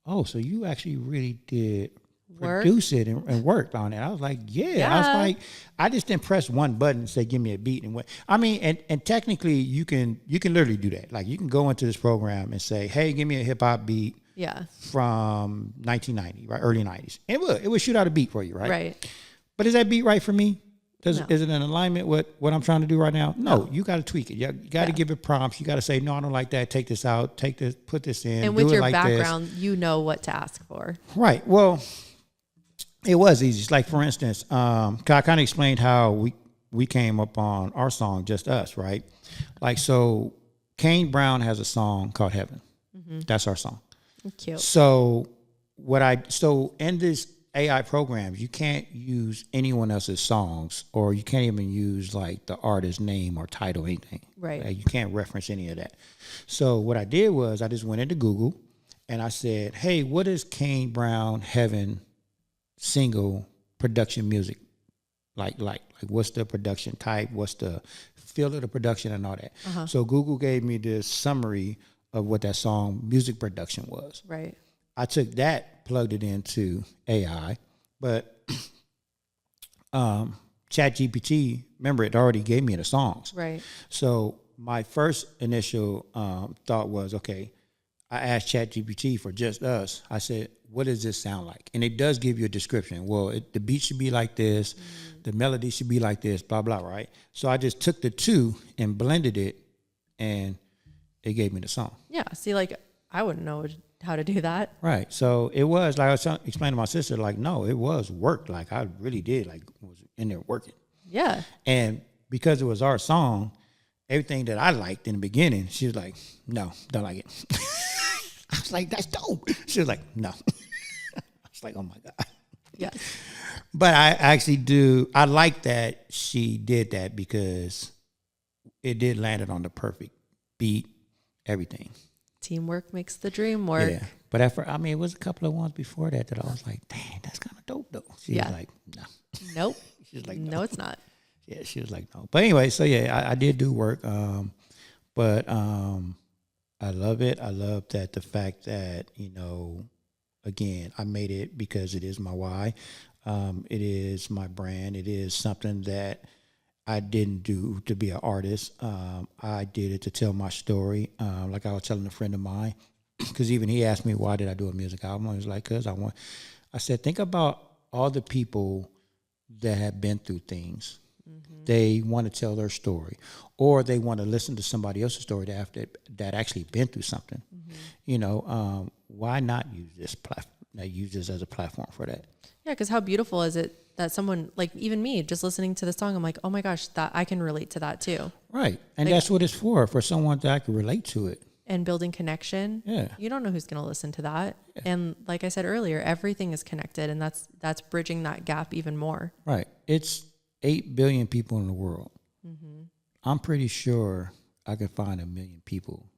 oh, so you actually really did Work? produce it and worked on it. I was like, yeah. I was like, I just didn't press one button and say, give me a beat. And and technically you can literally do that. Like you can go into this program and say, hey, give me a hip hop beat. Yeah. From 1990, right? Early 90s. And it would shoot out a beat for you, right? Right. But is that beat right for me? No. Is it in alignment with what I'm trying to do right now? No, you got to tweak it. You got to give it prompts. You got to say, no, I don't like that. Take this out. Take this, put this in. And do with it your like background, you know what to ask for. this. Right. Well, it was easy. It's like, for instance, I kind of explained how we came up on our song, Just Us, right? Like, so Kane Brown has a song called Heaven. That's our song. Cute. So in this AI programs, you can't use anyone else's songs, or you can't even use like the artist's name or title, anything. Right. Like, you can't reference any of that. So what I did was I just went into Google and I said, hey, what is Kane Brown Heaven single production music? Like what's the production type? What's the feel of the production and all that? So Google gave me this summary of what that song music production was. Right. I took that, plugged it into AI, but ChatGPT, remember, it already gave me the songs. Right. So my first initial thought was, okay, I asked ChatGPT for Just Us. I said, what does this sound like? And it does give you a description. Well, the beat should be like this. The melody should be like this, blah, blah, right? So I just took the two and blended it, and it gave me the song. Yeah. See, like, I wouldn't know how to do that. Right. So it was, like I was explaining to my sister, like, no, it was work. Like, I really did, like, was in there working. Yeah. And because it was our song, everything that I liked in the beginning, she was like, no, don't like it. I was like, that's dope. She was like, no. I was like, oh my God. Yes. But I actually do, I like that she did that because it did land it on the perfect beat, everything. Teamwork makes the dream work. Yeah. But it was a couple of ones before that I was like, dang, that's kind of dope though. She was like, no. Nope. She was like, no, it's not. Yeah, she was like, no. But anyway, so yeah, I did do work. But I love it. I love that the fact that, again, I made it because it is my why. It is my brand. It is something that I didn't do to be an artist. I did it to tell my story. Like I was telling a friend of mine, because even he asked me, why did I do a music album? I was like, because I said, think about all the people that have been through things. Mm-hmm. They want to tell their story, or they want to listen to somebody else's story that actually been through something. Mm-hmm. Why not use this platform? Use this as a platform for that. Yeah, because how beautiful is it that someone, like even me, just listening to the song, I'm like, oh my gosh, that I can relate to that too. Right, and that's what it's for someone that I can relate to it. And building connection. Yeah. You don't know who's going to listen to that. Yeah. And like I said earlier, everything is connected, and that's bridging that gap even more. Right. It's 8 billion people in the world. Mm-hmm. I'm pretty sure I could find 1 million people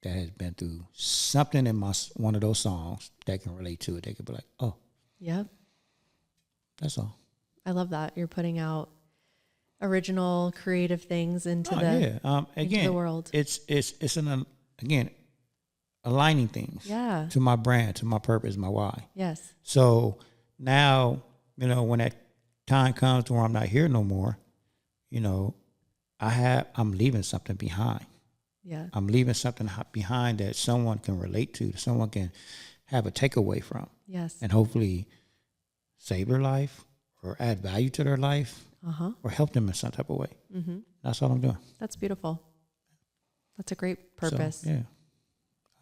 that has been through something in one of those songs that can relate to it. They could be like, oh. Yeah. That's all. I love that. You're putting out original, creative things into the world. It's again, aligning things to my brand, to my purpose, my why. Yes. So now, when that time comes to where I'm not here no more, I'm leaving something behind. Yeah. I'm leaving something behind that someone can relate to, someone can have a takeaway from. Yes. And hopefully save their life or add value to their life or help them in some type of way. Mm-hmm. That's all I'm doing. That's beautiful. That's a great purpose. So, yeah.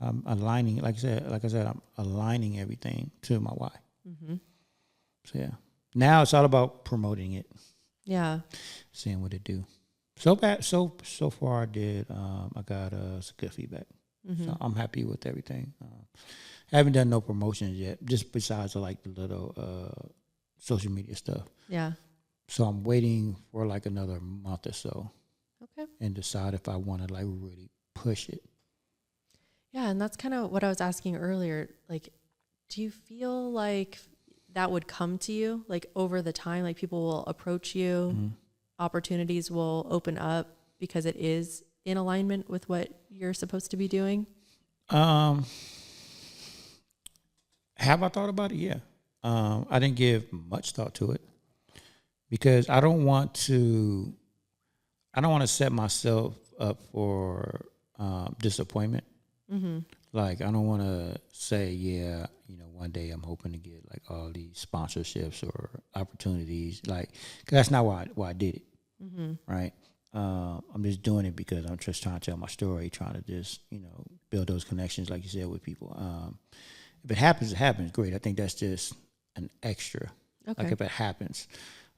I'm aligning, like I said, I'm aligning everything to my why. Mm-hmm. So, yeah. Now it's all about promoting it. Yeah. Seeing what it do. So far I did. I got some good feedback. Mm-hmm. So I'm happy with everything. I haven't done no promotions yet, just besides the little social media stuff. Yeah. So I'm waiting for another month or so. Okay. And decide if I want to really push it. Yeah, and that's kind of what I was asking earlier. Do you feel like that would come to you over the time? People will approach you, mm-hmm. opportunities will open up because it is in alignment with what you're supposed to be doing? Have I thought about it? Yeah. I didn't give much thought to it because I don't want to set myself up for disappointment. Mm-hmm. I don't want to say, one day I'm hoping to get all these sponsorships or opportunities, because that's not why I did it, mm-hmm. right? I'm just doing it because I'm just trying to tell my story, trying to just build those connections, like you said, with people. If it happens, it happens. Great. I think that's just an extra. Okay. If it happens.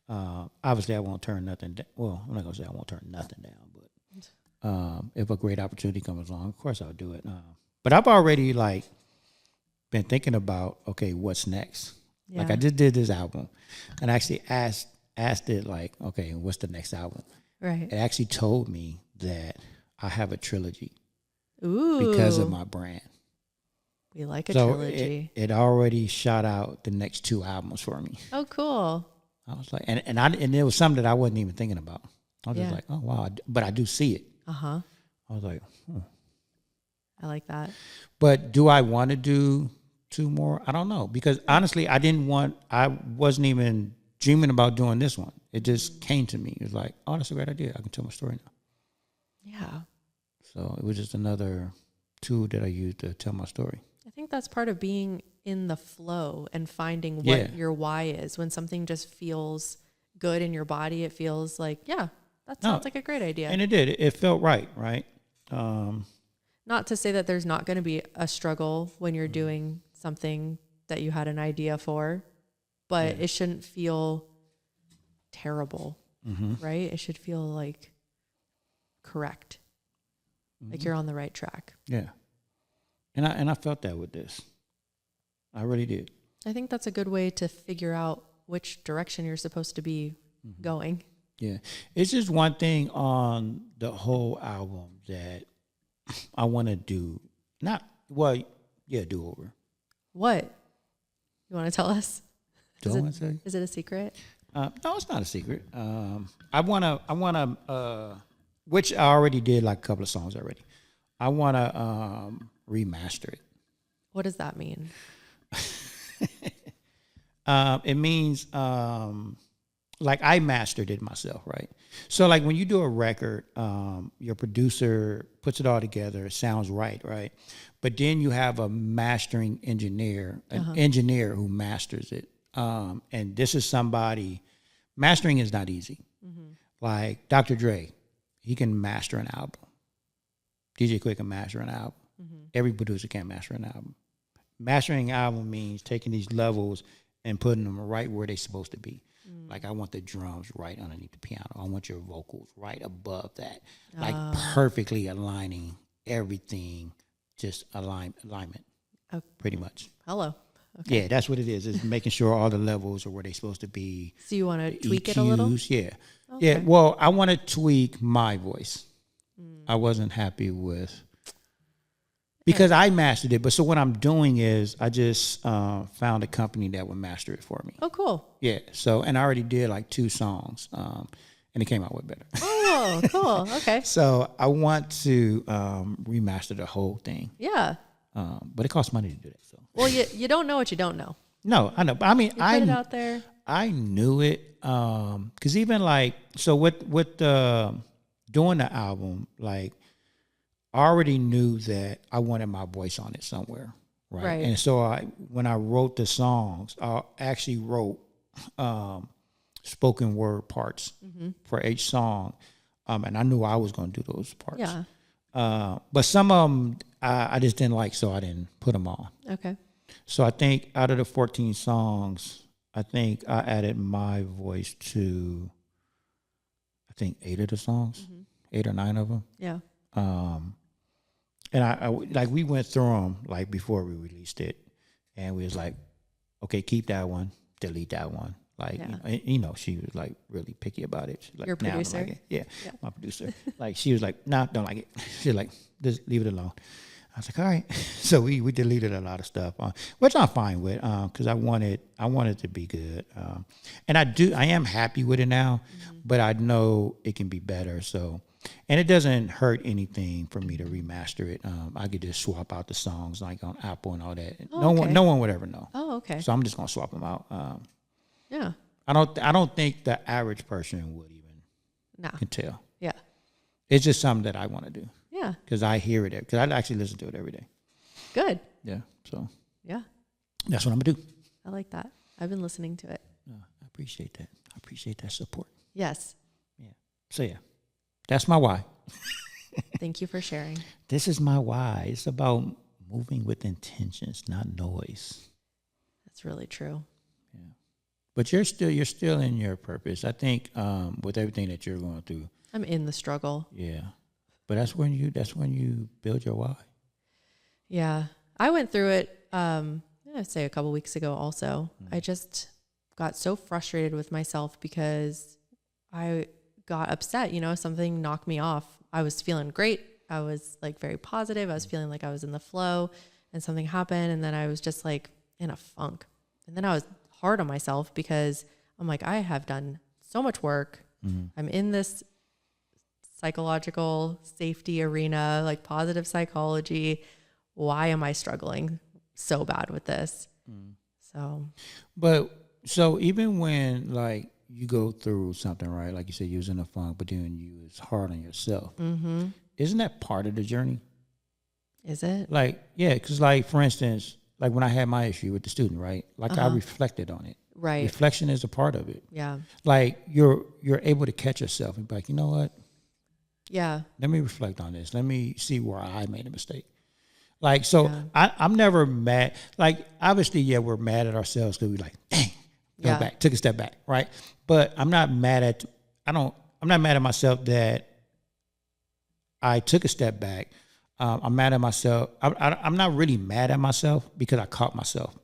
Obviously, I won't turn nothing down. Well, I'm not going to say I won't turn nothing down, but if a great opportunity comes along, of course I'll do it. But I've already, been thinking about, okay, what's next? Yeah. I just did this album, and I actually asked it, okay, what's the next album? Right. It actually told me that I have a trilogy. Ooh. Because of my brand. We like a trilogy. It already shot out the next 2 albums for me. Oh, cool. I was like, and it was something that I wasn't even thinking about. I was just like, oh wow, but I do see it. I was like, I like that. But do I want to do 2 more? I don't know, because honestly, I wasn't even dreaming about doing this one. It just came to me. It was like, oh, that's a great idea. I can tell my story now. Yeah. So it was just another tool that I use to tell my story. I think that's part of being in the flow and finding what your why is. When something just feels good in your body, it feels like, yeah, that sounds like a great idea. And it did. It felt right, right? Not to say that there's not going to be a struggle when you're doing something that you had an idea for, but it shouldn't feel terrible, right? It should feel like correct, like you're on the right track. Yeah. And I felt that with this. I really did. I think that's a good way to figure out which direction you're supposed to be going. Yeah. It's just one thing on the whole album that I want to do. Do over. What? You want to tell us? Do I want to say? Is it a secret? No, it's not a secret. I wanna, which I already did like a couple of songs already. I wanna remaster it. What does that mean? It means like I mastered it myself, right? So like when you do a record, your producer puts it all together, it sounds right? But then you have a mastering engineer, an engineer who masters it. And this is somebody, mastering is not easy. Like Dr. Dre, he can master an album. DJ Quick can master an album. Every producer can master an album. Mastering an album means taking these levels and putting them right where they're supposed to be. Like I want the drums right underneath the piano. I want your vocals right above that. Like perfectly aligning everything, just alignment, pretty much. Hello. Okay. Yeah, that's what it is. It's making sure all the levels are where they're supposed to be. So you want to tweak EQs, it a little? Yeah. Okay. Yeah, well, I want to tweak my voice. I wasn't happy with, because I mastered it. But so what I'm doing is I just found a company that would master it for me. Oh, cool. Yeah. So, and I already did like 2 songs, and it came out way better. Oh, cool. Okay. So I want to remaster the whole thing. Yeah. But it costs money to do that. So. Well, you don't know what you don't know. No, I know. But I mean, You put it out there. I knew it. Cause even like, so with doing the album, like I already knew that I wanted my voice on it somewhere. Right. And so when I wrote the songs, I actually wrote, spoken word parts for each song. And I knew I was going to do those parts. Yeah. But some of them I just didn't like, so I didn't put them on. Okay. So I think out of the 14 songs, I think I added my voice to, I think 8 of the songs, 8 or 9 of them. Yeah. And I like we went through them like before we released it, and we was like, okay, keep that one, delete that one. Like you know, she was like really picky about it. She's like, your producer, like it. Yeah, my producer. Like she was like, nah, don't like it. She's like, just leave it alone. I was like, all right. So we deleted a lot of stuff, which I'm fine with, because I want it to be good, and I am happy with it now, but I know it can be better. So, and it doesn't hurt anything for me to remaster it. I could just swap out the songs like on Apple and all that. Oh, No one would ever know. Oh, okay. So I'm just gonna swap them out. Yeah. I don't think the average person would even can tell. Yeah. It's just something that I want to do. Yeah. Because I hear it, because I actually listen to it every day. Good. Yeah. So Yeah. that's what I'm gonna do. I like that. I've been listening to it. I appreciate that. I appreciate that support. Yes. Yeah. So yeah, that's my why. Thank you for sharing. This is my why. It's about moving with intentions, not noise. That's really true. Yeah. But you're still in your purpose. I think with everything that you're going through. I'm in the struggle. Yeah. But that's when you build your why. Yeah. I went through it, I'd say a couple weeks ago also. I just got so frustrated with myself because I got upset, something knocked me off. I was feeling great. I was like very positive. I was feeling like I was in the flow, and something happened. And then I was just like in a funk. And then I was hard on myself because I'm like, I have done so much work. I'm in this psychological safety arena, like positive psychology. Why am I struggling so bad with this? So even when like you go through something, right? Like you said, you was in a funk, but then you was hard on yourself. Isn't that part of the journey? Is it? Like, yeah, because like, for instance, like when I had my issue with the student, right? Like I reflected on it. Right. Reflection is a part of it. Yeah. Like you're able to catch yourself and be like, you know what? Yeah. Let me reflect on this. Let me see where I made a mistake. Like, so I'm never mad. Like, obviously, yeah, we're mad at ourselves because we're like, dang, go back, took a step back, right? But I'm not mad at, I'm not mad at myself that I took a step back. I'm mad at myself. I'm not really mad at myself because I caught myself.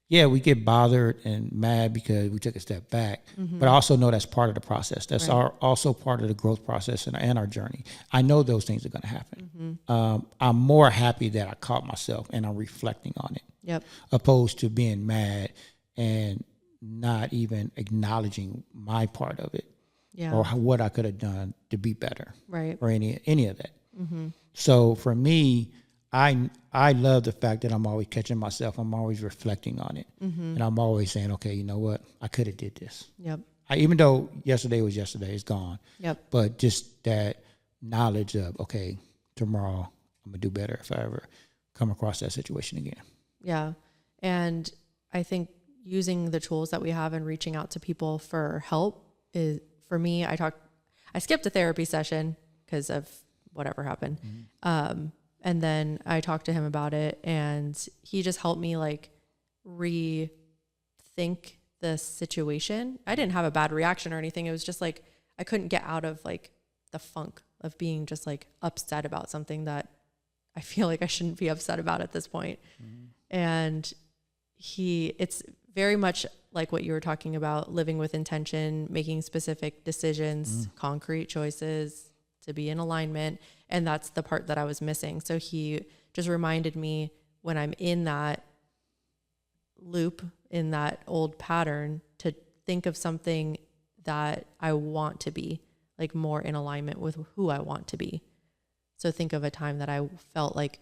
Yeah, we get bothered and mad because we took a step back, but I also know that's part of the process. That's also part of the growth process and our journey. I know those things are going to happen. I'm more happy that I caught myself and I'm reflecting on it. Yep. Opposed to being mad and not even acknowledging my part of it or what I could have done to be better, right? Or any of that. So for me, I love the fact that I'm always catching myself. I'm always reflecting on it, and I'm always saying, okay, you know what? I could have did this. Yep. Even though yesterday was yesterday, it's gone. Yep. But just that knowledge of, okay, tomorrow I'm gonna do better if I ever come across that situation again. Yeah, and I think using the tools that we have and reaching out to people for help is, for me, I skipped a therapy session because of whatever happened. And then I talked to him about it and he just helped me like rethink the situation. I didn't have a bad reaction or anything. It was just like, I couldn't get out of like the funk of being just like upset about something that I feel like I shouldn't be upset about at this point. And it's very much like what you were talking about, living with intention, making specific decisions, concrete choices to be in alignment. And that's the part that I was missing. So he just reminded me when I'm in that loop, in that old pattern, to think of something that I want to be, like more in alignment with who I want to be. So think of a time that I felt like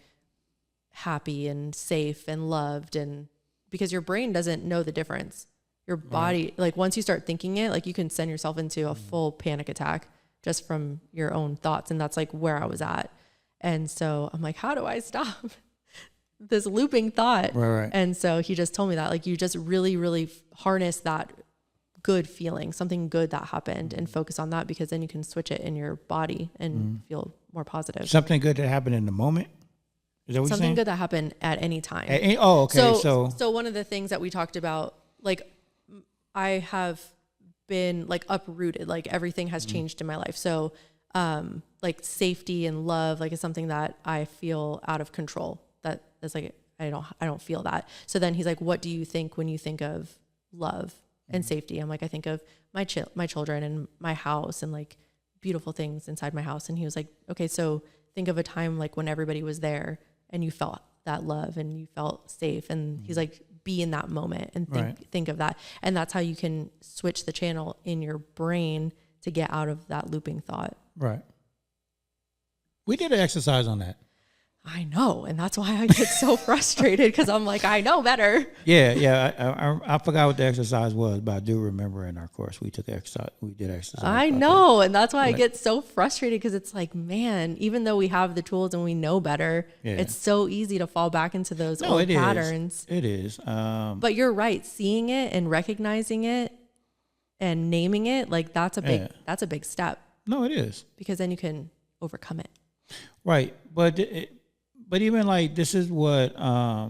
happy and safe and loved, and because your brain doesn't know the difference. Your body, like once you start thinking it, like you can send yourself into a full panic attack just from your own thoughts. And that's like where I was at. And so I'm like, how do I stop this looping thought? Right. And so he just told me that, like, you just really, really harness that good feeling, something good that happened, and focus on that, because then you can switch it in your body and feel more positive. Something good that happened in the moment? Is that what you're saying? Something good that happened at any time. Okay. So one of the things that we talked about, like, I have been like uprooted, like everything has changed in my life. So like safety and love, like, is something that I feel out of control. That is like, I don't feel that. So then he's like, what do you think when you think of love and safety? I'm like, I think of my children and my house and like beautiful things inside my house. And he was like, okay, so think of a time like when everybody was there and you felt that love and you felt safe. And he's like, be in that moment and think of that. And that's how you can switch the channel in your brain to get out of that looping thought. Right. We did an exercise on that. I know. And that's why I get so frustrated, because I'm like, I know better. Yeah. I forgot what the exercise was, but I do remember in our course we did exercise. I know. And that's why I get so frustrated, because it's like, man, even though we have the tools and we know better, it's so easy to fall back into those old patterns. It is. But you're right. Seeing it and recognizing it and naming it, like that's a big step. No, it is. Because then you can overcome it. Right. But even like, this is what, I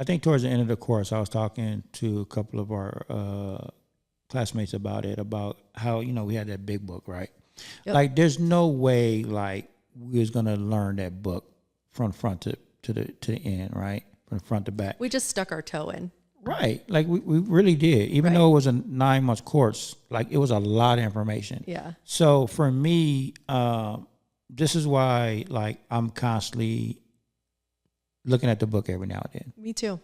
think towards the end of the course, I was talking to a couple of our classmates about how, we had that big book, right? Yep. Like, there's no way like we was going to learn that book from front to the end, right? From front to back. We just stuck our toe in. Right. Like we really did. Even though it was a 9-month course, like it was a lot of information. Yeah. So for me, this is why, like, I'm constantly looking at the book every now and then. Me too.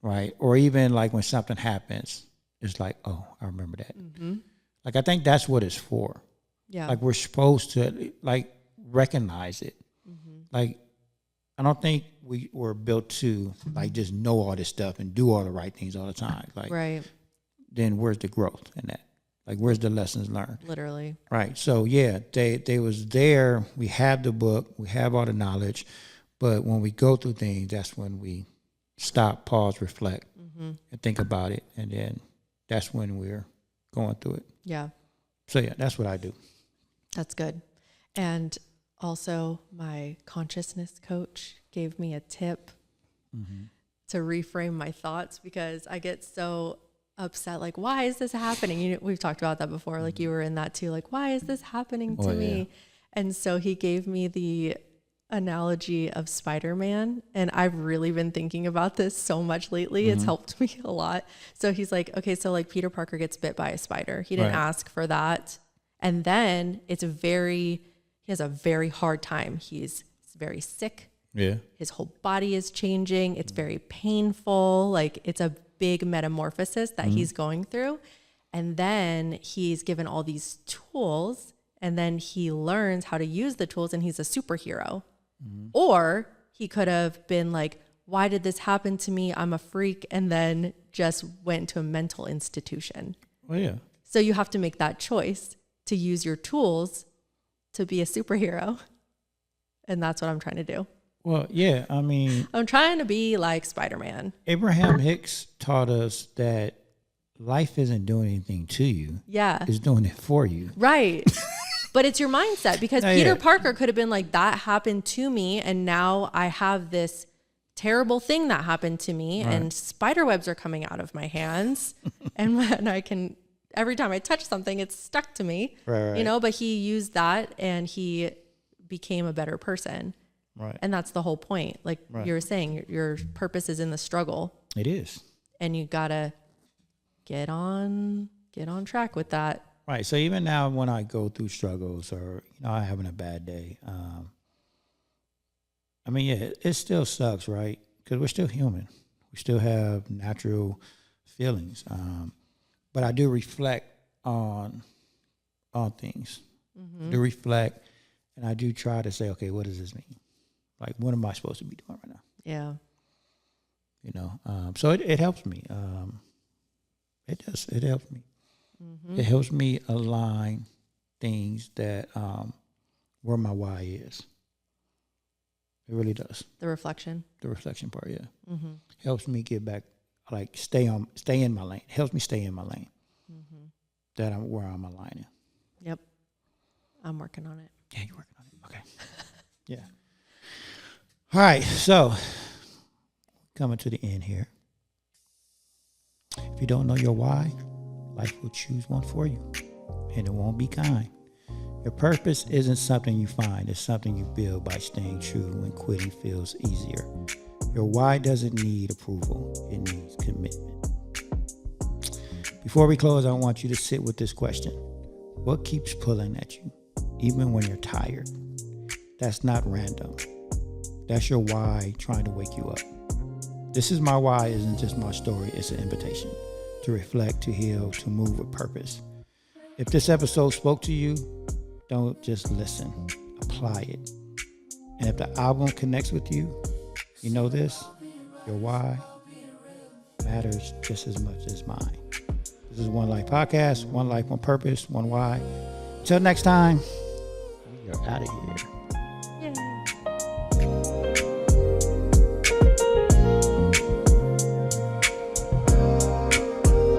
Right. Or even like when something happens, it's like, oh, I remember that. Mm-hmm. Like, I think that's what it's for. Yeah. Like, we're supposed to like recognize it. Mm-hmm. Like, I don't think we were built to like just know all this stuff and do all the right things all the time. Like, then where's the growth in that? Like, where's the lessons learned? Literally. Right. So yeah, they was there. We have the book, we have all the knowledge, but when we go through things, that's when we stop, pause, reflect, and think about it, and then that's when we're going through it. Yeah. So yeah, that's what I do. That's good. And also, my consciousness coach gave me a tip to reframe my thoughts, because I get so upset. Like, why is this happening? You know, we've talked about that before. Like, you were in that too. Like, why is this happening to me? And so he gave me the analogy of Spider-Man. And I've really been thinking about this so much lately. It's helped me a lot. So he's like, okay, so like Peter Parker gets bit by a spider. He didn't ask for that. And then he has a very hard time. He's very sick. Yeah. His whole body is changing. It's very painful. Like, it's a big metamorphosis that he's going through. And then he's given all these tools, and then he learns how to use the tools, and he's a superhero. Or he could have been like, why did this happen to me? I'm a freak. And then just went to a mental institution. Oh yeah. So you have to make that choice to use your tools to be a superhero. And that's what I'm trying to do. Well, yeah, I mean, I'm trying to be like Spider-Man. Abraham Hicks taught us that life isn't doing anything to you. Yeah. It's doing it for you. Right. But it's your mindset, because Oh, Peter yeah. Parker could have been like, that happened to me, and now I have this terrible thing that happened to me, and spider webs are coming out of my hands, and I can, every time I touch something, it's stuck to me. Right. You know, but he used that and he became a better person. Right. And that's the whole point. Like you were saying, your purpose is in the struggle, It is. and you gotta get on track with that. Right. So even now, when I go through struggles, or I'm having a bad day, I mean, yeah, it still sucks, right? Because we're still human. We still have natural feelings. But I do reflect on things. I do reflect, and I do try to say, okay, what does this mean? Like, what am I supposed to be doing right now? Yeah. You know, so it helps me. It does. It helps me. It helps me align things that where my why is. It really does. The reflection. The reflection part, yeah. Helps me get back, like stay in my lane. Helps me stay in my lane. That I'm where I'm aligning. Yep. I'm working on it. Yeah, you're working on it. Okay. Yeah. All right. So coming to the end here. If you don't know your why, life will choose one for you, and it won't be kind. Your purpose isn't something you find. It's something you build by staying true when quitting feels easier. Your why doesn't need approval. It needs commitment. Before we close, I want you to sit with this question. What keeps pulling at you, even when you're tired? That's not random. That's your why trying to wake you up. This is my why isn't just my story. It's an invitation to reflect, to heal, to move with purpose. If this episode spoke to you, don't just listen, apply it. And if the album connects with you, you know this, your why matters just as much as mine. This is One Life Podcast, One Life, One Purpose, One Why. Until next time, we are out of here.